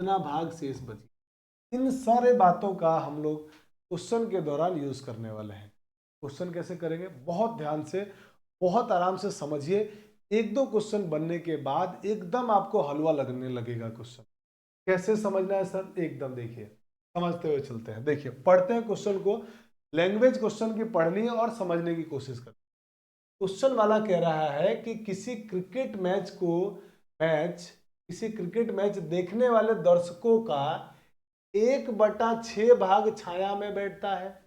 इतना भाग शेष बचे। इन सारे बातों का हम लोग क्वेश्चन के दौरान यूज करने वाले हैं। क्वेश्चन कैसे करेंगे, बहुत ध्यान से बहुत आराम से समझिए। एक दो क्वेश्चन बनने के बाद एकदम आपको हलवा लगने लगेगा क्वेश्चन। कैसे समझना है सर, एकदम देखिए समझते हुए चलते हैं। देखिए पढ़ते हैं क्वेश्चन को, लैंग्वेज क्वेश्चन की पढ़नी है और समझने की कोशिश करनी। क्वेश्चन वाला कह रहा है कि किसी क्रिकेट मैच देखने वाले दर्शकों का 1/6 भाग छाया में बैठता है।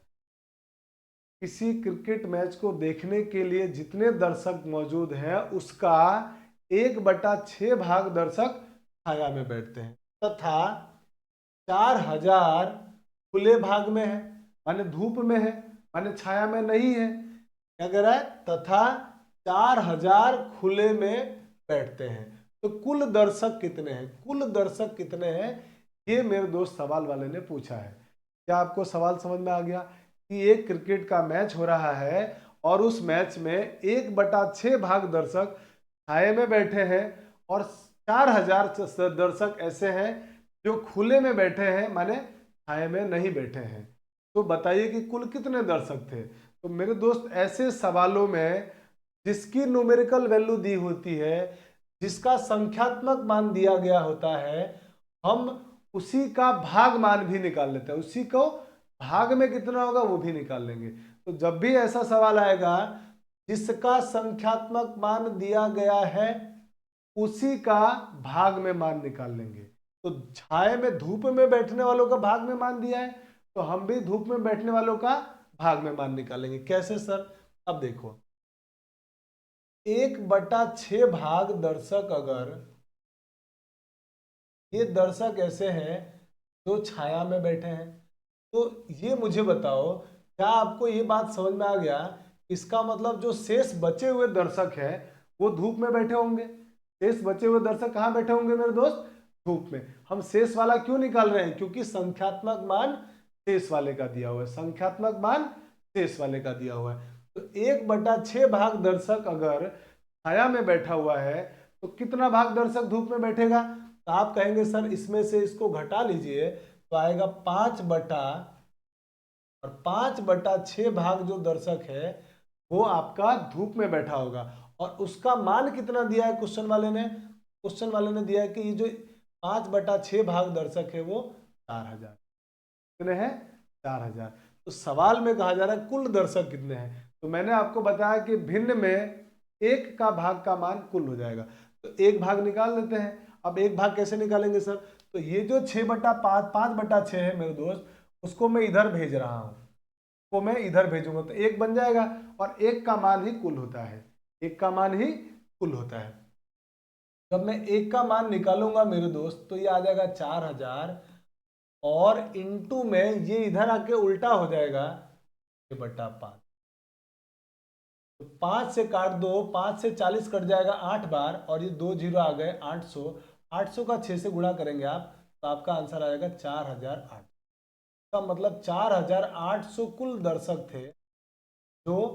किसी क्रिकेट मैच को देखने के लिए जितने दर्शक मौजूद हैं उसका 1/6 भाग दर्शक छाया में बैठते हैं तथा 4000 खुले भाग में है, माने धूप में है, माने छाया में नहीं है। क्या कह रहा है, तथा 4000 खुले में बैठते हैं। तो कुल दर्शक कितने हैं, कुल दर्शक कितने हैं, ये मेरे दोस्त सवाल वाले ने पूछा है। क्या आपको सवाल समझ में आ गया कि एक क्रिकेट का मैच हो रहा है और उस मैच में 1/6 भाग दर्शक छाये में बैठे हैं और 4000 दर्शक ऐसे हैं जो खुले में बैठे हैं, माने छाये में नहीं बैठे हैं। तो बताइए कि कुल कितने दर्शक थे। तो मेरे दोस्त ऐसे सवालों में जिसकी न्यूमेरिकल वैल्यू दी होती है, जिसका संख्यात्मक मान दिया गया होता है, हम उसी का भाग मान भी निकाल लेते हैं, उसी को भाग में कितना होगा वो भी निकाल लेंगे। तो जब भी ऐसा सवाल आएगा जिसका संख्यात्मक मान दिया गया है उसी का भाग में मान निकाल लेंगे। तो छाये में धूप में बैठने वालों का भाग में मान दिया है तो हम भी धूप में बैठने वालों का भाग में मान निकालेंगे। कैसे सर, अब देखो 1/6 भाग दर्शक, अगर ये दर्शक ऐसे हैं जो छाया में बैठे हैं, तो ये मुझे बताओ क्या आपको ये बात समझ में आ गया। इसका मतलब जो शेष बचे हुए दर्शक है वो धूप में बैठे होंगे। शेष बचे हुए दर्शक कहाँ बैठे होंगे मेरे दोस्त, धूप में। हम शेष वाला क्यों निकाल रहे हैं, क्योंकि संख्यात्मक मान शेष वाले का दिया हुआ है, संख्यात्मक मान शेष वाले का दिया हुआ है। तो 1/6 भाग दर्शक अगर छाया में बैठा हुआ है तो कितना भाग दर्शक धूप में बैठेगा। तो आप कहेंगे सर इसमें से इसको घटा लीजिए तो आएगा 5/6 भाग जो दर्शक है वो आपका धूप में बैठा होगा। और उसका मान कितना दिया है क्वेश्चन वाले ने, क्वेश्चन वाले ने दिया है कि ये जो 5/6 भाग दर्शक है वो 4000 कितने हैं, 4000। तो सवाल में कहा जा रहा है कुल दर्शक कितने हैं। तो मैंने आपको बताया कि भिन्न में एक का भाग का मान कुल हो जाएगा। तो एक भाग निकाल लेते हैं। अब एक भाग कैसे निकालेंगे सर, तो ये जो 6/5 5/6 है मेरे दोस्त, उसको मैं इधर भेज रहा हूं, को मैं इधर भेजूंगा तो एक बन जाएगा और एक का मान ही कुल होता है, एक का मान ही कुल होता है। जब मैं एक का मान निकालूंगा मेरे दोस्त तो ये आ जाएगा 4000 और इंटू में ये इधर आके उल्टा हो जाएगा 6/5। तो 5 से काट दो, 5 से 40 कट जाएगा 8 बार और ये 2 जीरो आ गए 800। 800 का 6 से गुणा करेंगे आप तो आपका आंसर आएगा 4008। का मतलब 4800 कुल दर्शक थे जो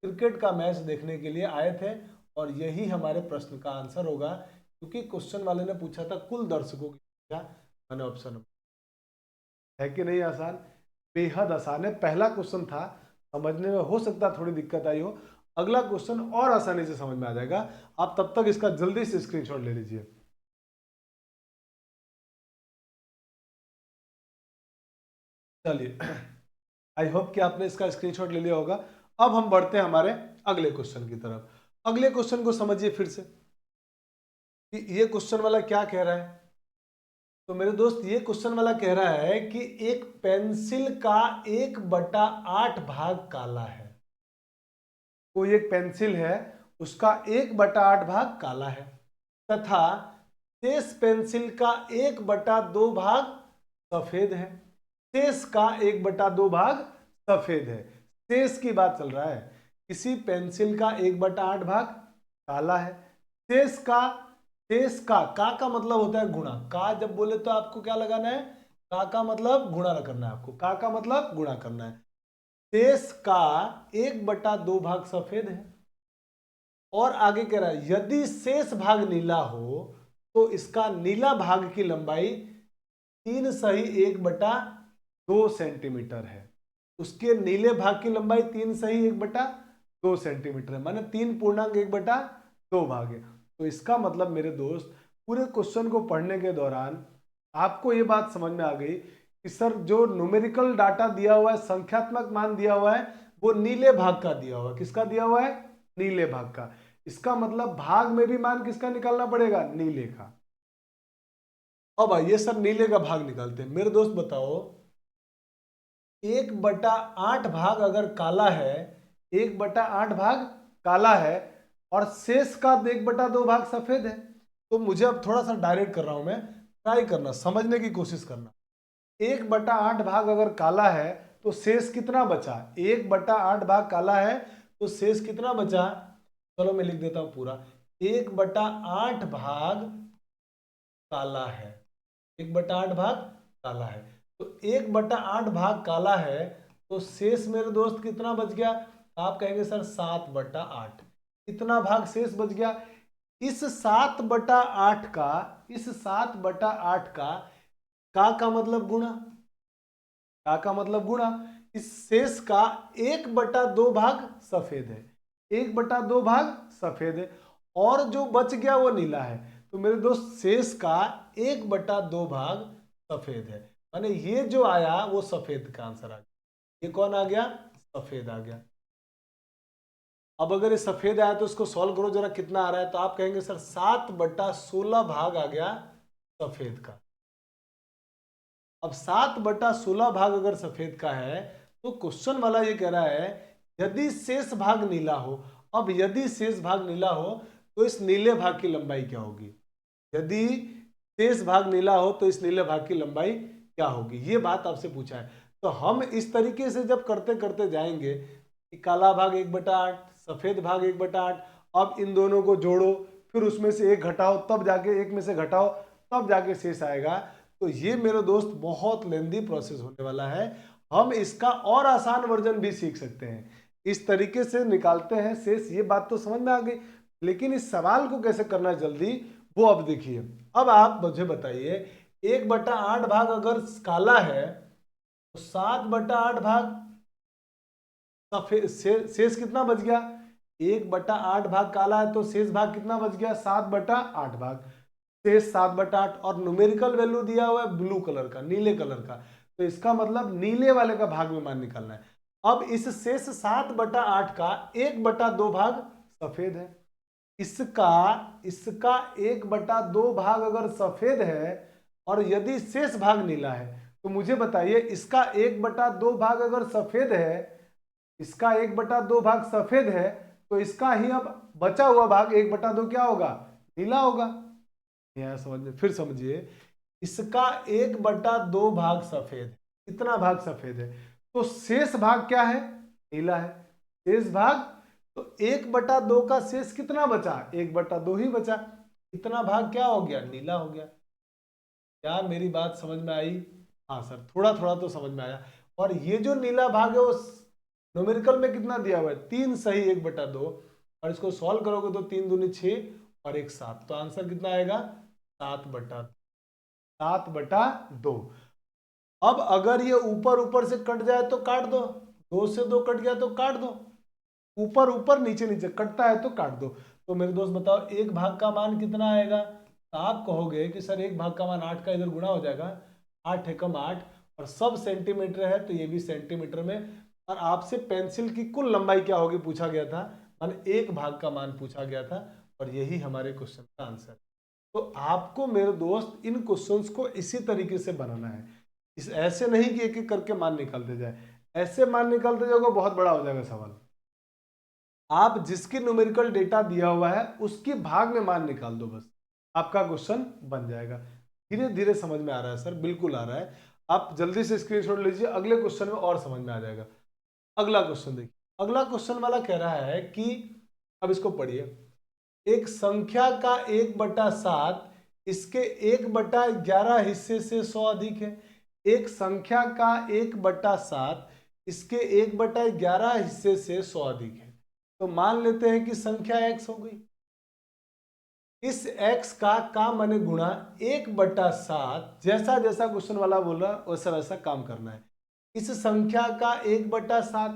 क्रिकेट का मैच देखने के लिए आए थे। और यही हमारे प्रश्न का आंसर होगा क्योंकि क्वेश्चन वाले ने पूछा था कुल दर्शकों की संख्या। मैंने ऑप्शन है कि नहीं आसान, बेहद आसान है। पहला क्वेश्चन था, समझने में हो सकता है थोड़ी दिक्कत आई हो, अगला क्वेश्चन और आसानी से समझ में आ जाएगा। आप तब तक इसका जल्दी से स्क्रीनशॉट ले लीजिए। चलिए आई होप कि आपने इसका स्क्रीनशॉट ले लिया होगा। अब हम बढ़ते हैं हमारे अगले क्वेश्चन की तरफ। अगले क्वेश्चन को समझिए फिर से कि ये क्वेश्चन वाला क्या कह रहा है। तो मेरे दोस्त ये क्वेश्चन वाला कह रहा है कि एक पेंसिल का 1/8 भाग काला है। कोई एक पेंसिल है, उसका 1/8 भाग काला है तथा शेष पेंसिल का 1/2 भाग सफेद है। शेष का 1/2 भाग सफेद है। शेष की बात चल रहा है। किसी पेंसिल का 1/8 भाग काला है। शेष का मतलब होता है गुणा। का जब बोले तो आपको क्या लगाना है? का मतलब गुणा करना है आपको। का मतलब गुणा करना है। शेष का 1/2 भाग सफेद है। और आगे कह रहा है यदि शेष भाग नीला हो तो इसका नीला भाग की लंबाई 3 सही 1/2 सेंटीमीटर है। उसके नीले भाग की लंबाई 3 सही 1/2 सेंटीमीटर है, माने 3.1/2 भाग है। तो इसका मतलब मेरे दोस्त पूरे क्वेश्चन को पढ़ने के दौरान आपको ये बात समझ में आ गई कि सर जो न्यूमेरिकल डाटा दिया हुआ है, संख्यात्मक मान दिया हुआ है, वो नीले भाग का दिया हुआ है। किसका दिया हुआ है? नीले भाग का। इसका मतलब भाग में भी मान किसका निकालना पड़ेगा? नीले का। अब आइए सर नीले का भाग निकालते हैं। मेरे दोस्त बताओ 1/8 भाग अगर काला है, 1/8 भाग काला है और शेष का 1/2 भाग सफेद है, तो मुझे अब थोड़ा सा डायरेक्ट कर रहा हूं मैं, ट्राई करना, समझने की कोशिश करना। 1/8 भाग अगर काला है तो शेष कितना बचा? 1/8 भाग काला है तो शेष कितना बचा? चलो मैं लिख देता हूं पूरा। 1/8 भाग काला है, 1/8 भाग काला है। तो 1/8 भाग काला है तो शेष मेरे दोस्त कितना बच गया? आप कहेंगे सर 7/8। कितना भाग शेष बच गया? इस 7/8 का, इस 7/8 का मतलब गुणा, का मतलब गुणा। इस शेष का 1/2 भाग सफेद है, 1/2 भाग सफेद है और जो बच गया वो नीला है। तो मेरे दोस्त शेष का 1/2 भाग सफेद है, माने ये जो आया वो सफेद का आंसर आ गया। ये कौन आ गया? सफेद आ गया। अब अगर ये सफेद आया तो इसको सॉल्व करो जरा, कितना आ रहा है? तो आप कहेंगे सर 7/16 भाग आ गया सफेद का। अब 7/16 भाग अगर सफेद का है तो क्वेश्चन वाला ये कह रहा है यदि शेष भाग नीला हो। अब यदि शेष भाग नीला हो तो इस नीले भाग की लंबाई क्या होगी? यदि शेष भाग नीला हो तो इस नीले भाग की लंबाई क्या होगी? ये बात आपसे पूछा है। तो हम इस तरीके से जब करते करते जाएंगे कि काला भाग 1/8, सफेद भाग 1/8, अब इन दोनों को जोड़ो, फिर उसमें से एक घटाओ, तब जाके एक में से घटाओ, तब जाके शेष आएगा। तो ये मेरे दोस्त बहुत लेंदी प्रोसेस होने वाला है। हम इसका और आसान वर्जन भी सीख सकते हैं, इस तरीके से निकालते हैं शेष। ये बात तो समझ में आ गई, लेकिन इस सवाल को कैसे करना जल्दी वो अब देखिए। अब आप मुझे बताइए 1/8 भाग अगर काला है तो 7/8 भाग सफेद, शेष कितना बच गया? 1/8 भाग काला है तो शेष भाग कितना बच गया? 7/8 भाग। शेष 7/8 और न्यूमेरिकल वैल्यू दिया हुआ है ब्लू कलर का, नीले कलर का, तो इसका मतलब नीले वाले का भाग में मान निकालना है। अब इस शेष 7/8 का 1/2 भाग सफेद है। इसका इसका 1/2 भाग अगर सफेद है और यदि शेष भाग नीला है तो मुझे बताइए इसका 1/2 भाग अगर सफेद है, इसका 1/2 भाग सफेद है, तो इसका ही अब बचा हुआ भाग 1/2 क्या होगा? नीला होगा। यह समझिए, फिर समझिए, इसका 1/2 भाग सफेद है। कितना भाग सफेद है? तो शेष भाग क्या है? नीला है। शेष भाग, तो 1/2 का शेष कितना बचा? 1/2 ही बचा। इतना भाग क्या हो गया? नीला हो गया। क्या मेरी बात समझ में आई? हाँ सर, थोड़ा थोड़ा तो समझ में आया। और ये जो नीला भाग है वो न्यूमेरिकल में कितना दिया हुआ है? 3 सही 1/2, और इसको सॉल्व करोगे तो 3 दूनी 6 और 1 7, तो आंसर कितना आएगा? 7/2। अब अगर ये ऊपर ऊपर से कट जाए तो काट दो, 2 से 2 कट गया तो काट दो, ऊपर ऊपर नीचे नीचे कटता है तो काट दो। तो मेरे दोस्त बताओ एक भाग का मान कितना आएगा? तो आप कहोगे कि सर एक भाग का मान 8 का इधर गुणा हो जाएगा, 8 एकम 8, और सब सेंटीमीटर है तो ये भी सेंटीमीटर में। और आपसे पेंसिल की कुल लंबाई क्या होगी पूछा गया था, मान एक भाग का मान पूछा गया था, और यही हमारे क्वेश्चन का आंसर है। तो आपको मेरे दोस्त इन क्वेश्चंस को इसी तरीके से बनाना है, इस ऐसे नहीं कि एक एक करके मान निकालते जाए, ऐसे मान निकालते जाओगे बहुत बड़ा हो जाएगा सवाल। आप जिसकी न्यूमेरिकल डेटा दिया हुआ है उसकी भाग में मान निकाल दो, बस आपका क्वेश्चन बन जाएगा। धीरे धीरे समझ में आ रहा है सर? बिल्कुल आ रहा है। आप जल्दी से स्क्रीनशॉट लीजिए, अगले क्वेश्चन में और समझ में आ जाएगा। अगला क्वेश्चन देखिए, अगला क्वेश्चन वाला कह रहा है कि, अब इसको पढ़िए, एक संख्या का 1/7 इसके 1/11 हिस्से से 100 अधिक है। एक संख्या का 1/7 इसके 1/11 हिस्से से 100 अधिक है। तो मान लेते हैं कि संख्या x हो गई। इस x का माने गुणा 1/7, जैसा जैसा क्वेश्चन वाला बोला वैसा वैसा काम करना है। इस संख्या का 1/7,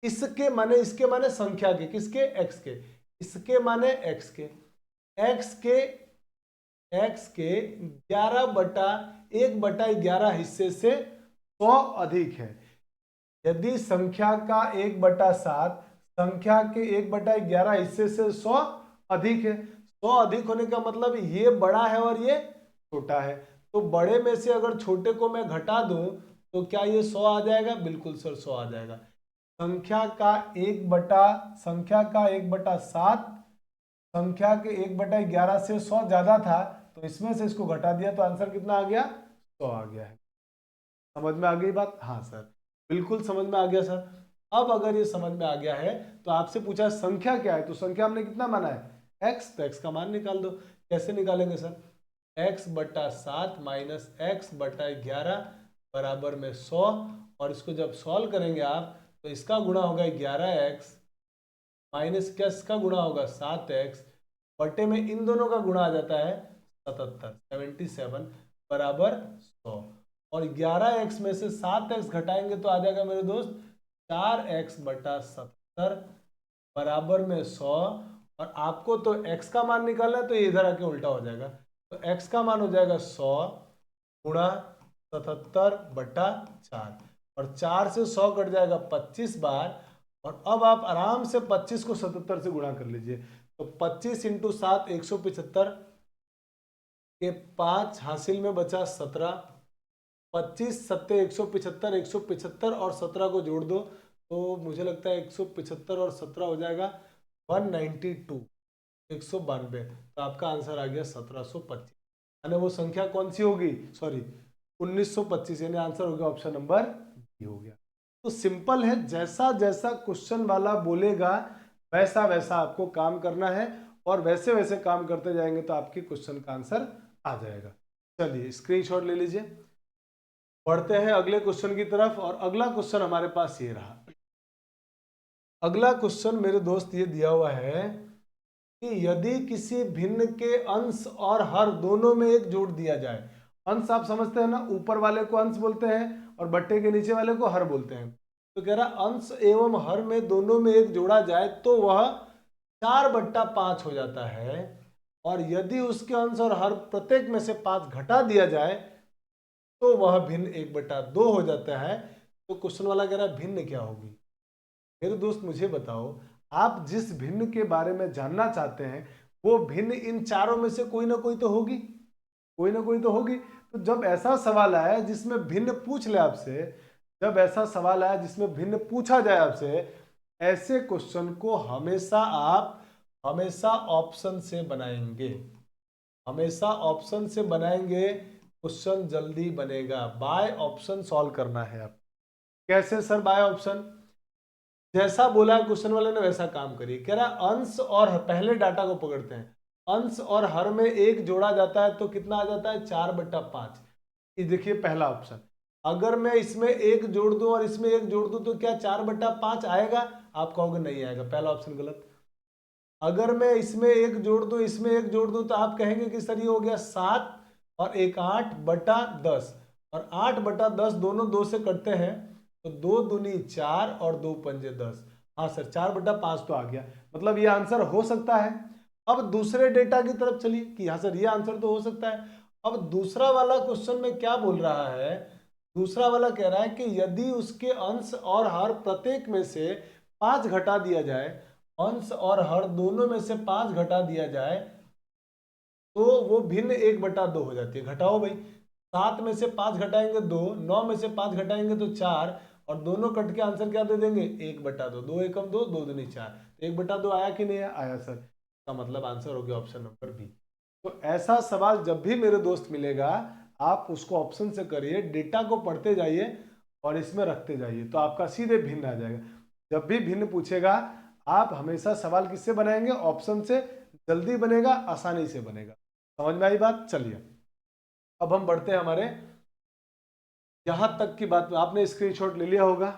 इसके माने संख्या के, किसके? x के। इसके माने x के, x के 1/11 हिस्से से 100 अधिक है। यदि संख्या का 1/7 संख्या के 1/11 हिस्से से 100 अधिक है, 100 अधिक होने का मतलब ये बड़ा है और ये छोटा है। तो बड़े में से अगर छोटे को मैं घटा दूं तो क्या ये 100 आ जाएगा? बिल्कुल सर 100 आ जाएगा। संख्या का 1/7 संख्या के 1/11 से 100 ज्यादा था, तो इसमें से इसको घटा दिया तो आंसर कितना आ गया? 100 आ गया है। समझ में आ गई बात? हाँ सर, बिल्कुल समझ में आ गया सर। अब अगर ये समझ में आ गया है तो आपसे पूछा संख्या क्या है, तो संख्या हमने कितना माना है? x, तो x का मान निकाल दो। कैसे निकालेंगे सर? x/7 माइनस x/11 बराबर में 100, और इसको जब सॉल्व करेंगे आप तो इसका गुणा होगा 11x माइनस किसका गुणा होगा? 7x बटे में इन दोनों का गुणा आ जाता है 77 बराबर 100। और 11x में से 7x घटाएंगे तो आ जाएगा मेरे दोस्त 4x/70 बराबर में 100। और आपको तो x का मान निकालना है तो ये इधर आके उल्टा हो जाएगा, तो x का मान हो जाएगा 100 गुणा 77/4, और 4 से 100 कट जाएगा 25 बार। और अब आप आराम से 25 को 77 से गुणा कर लीजिए, तो 25 × 7 175 के 5 हासिल में बचा 17, 25 7 175, 175 और 17 को जोड़ दो तो मुझे लगता है 175 और 17 हो जाएगा 192, 192। तो आपका आंसर आ गया 1725, यानी वो संख्या कौन सी होगी? सॉरी 1925, यानी आंसर हो गया ऑप्शन नंबर डी हो गया। तो सिंपल है, जैसा जैसा क्वेश्चन वाला बोलेगा वैसा वैसा आपको काम करना है, और वैसे वैसे काम करते जाएंगे तो आपके क्वेश्चन का आंसर आ जाएगा। चलिए स्क्रीनशॉट ले लीजिए, बढ़ते हैं अगले क्वेश्चन की तरफ। और अगला क्वेश्चन हमारे पास ये रहा। अगला क्वेश्चन मेरे दोस्त ये दिया हुआ है कि यदि किसी भिन्न के अंश और हर दोनों में एक जोड़ दिया जाए। अंश आप समझते हैं ना, ऊपर वाले को अंश बोलते हैं और बट्टे के नीचे वाले को हर बोलते हैं। तो कह रहा अंश एवं हर में दोनों में एक जोड़ा जाए तो वह 4/5 हो जाता है, और यदि उसके अंश और हर प्रत्येक में से 5 घटा दिया जाए तो वह भिन्न 1/2 हो जाता है। तो क्वेश्चन वाला कह रहा है भिन्न क्या होगी? मेरे दोस्त मुझे बताओ, आप जिस भिन्न के बारे में जानना चाहते हैं वो भिन्न इन चारों में से कोई ना कोई तो होगी, कोई ना कोई तो होगी। तो जब ऐसा सवाल आया जिसमें भिन्न पूछ ले आपसे, जब ऐसा सवाल आया जिसमें भिन्न पूछा जाए आपसे, ऐसे क्वेश्चन को हमेशा ऑप्शन से बनाएंगे, हमेशा ऑप्शन से बनाएंगे, क्वेश्चन जल्दी बनेगा। बाय ऑप्शन सॉल्व करना है आप। कैसे सर बाय ऑप्शन? जैसा बोला क्वेश्चन वाले ने वैसा काम करिए। कह रहा अंश और पहले डाटा को पकड़ते हैं, अंश और हर में एक जोड़ा जाता है तो कितना आ जाता है? 4/5। ये देखिए पहला ऑप्शन। अगर मैं इसमें एक जोड़ दूं और इसमें एक जोड़ दूं तो क्या 4/5 आएगा? आप कहोगे नहीं आएगा, पहला ऑप्शन गलत। अगर मैं इसमें एक जोड़ दूं इसमें एक जोड़ दूं तो आप कहेंगे कि सर ये हो गया 7 और 1 8/10, और 8/10 दोनों 2 से कटते हैं तो 2 दूनी 4 और 2 पंजे 10। हाँ सर 4/5 तो आ गया, मतलब ये आंसर हो सकता है। अब दूसरे डेटा की तरफ चलिए कि हाँ सर ये आंसर तो हो सकता है। अब दूसरा वाला क्वेश्चन में क्या बोल रहा है? दूसरा वाला कह रहा है कि यदि उसके अंश और हर प्रत्येक में से 5 घटा दिया जाए, अंश और हर दोनों में से 5 घटा दिया जाए तो वो भिन्न 1/2 हो जाती है। घटाओ भाई, 7 में से 5 घटाएंगे 2, 9 में से 5 घटाएंगे तो 4, और दोनों कट के आंसर क्या दे देंगे 1/2। 2 एकम 2, 2 दूनी 4। तो 1/2 आया कि नहीं आया? आया सर। इसका मतलब आंसर हो गया ऑप्शन नंबर बी। तो ऐसा सवाल जब भी मेरे दोस्त मिलेगा, आप उसको ऑप्शन से करिए, डेटा को पढ़ते जाइए और इसमें रखते जाइए, तो आपका सीधे भिन्न आ जाएगा। जब भी भिन्न पूछेगा, आप हमेशा सवाल किससे बनाएंगे? ऑप्शन से। जल्दी बनेगा, आसानी से बनेगा। समझ में आई बात? चलिए अब हम बढ़ते हैं हमारे यहां तक की बात। आपने स्क्रीनशॉट ले लिया होगा।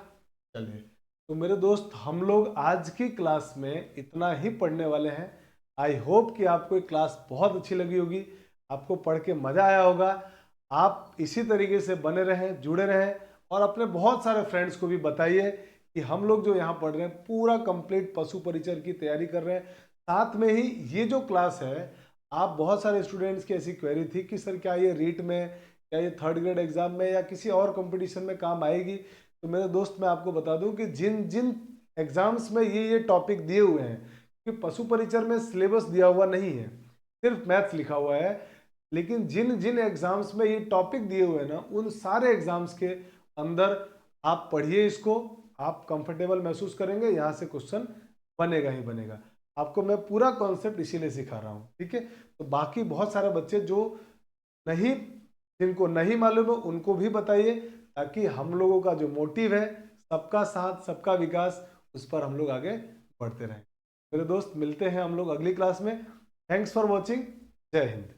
चलिए, तो मेरे दोस्त हम लोग आज की क्लास में इतना ही पढ़ने वाले हैं। आई होप कि आपको ये क्लास बहुत अच्छी लगी होगी, आपको पढ़ के मजा आया होगा। आप इसी तरीके से बने रहें, जुड़े रहें, और अपने बहुत सारे फ्रेंड्स को भी बताइए कि हम लोग जो यहाँ पढ़ रहे हैं पूरा कंप्लीट पशु परिचर की तैयारी कर रहे हैं। साथ में ही ये जो क्लास है, आप बहुत सारे स्टूडेंट्स की ऐसी क्वेरी थी कि सर क्या ये रीट में, क्या ये 3rd ग्रेड एग्जाम में या किसी और कंपटीशन में काम आएगी? तो मेरे दोस्त मैं आपको बता दूं कि जिन जिन एग्जाम्स में ये टॉपिक दिए हुए हैं, कि पशु परिचर में सिलेबस दिया हुआ नहीं है, सिर्फ मैथ्स लिखा हुआ है, लेकिन जिन जिन एग्जाम्स में ये टॉपिक दिए हुए हैं ना, उन सारे एग्जाम्स के अंदर आप पढ़िए इसको, आप कंफर्टेबल महसूस करेंगे, यहाँ से क्वेश्चन बनेगा ही बनेगा। आपको मैं पूरा कॉन्सेप्ट इसीलिए सिखा रहा हूँ, ठीक है? तो बाकी बहुत सारे बच्चे जो नहीं, जिनको नहीं मालूम है, उनको भी बताइए, ताकि हम लोगों का जो मोटिव है, सबका साथ सबका विकास, उस पर हम लोग आगे बढ़ते रहें। मेरे दोस्त मिलते हैं हम लोग अगली क्लास में। Thanks for watching. जय हिंद।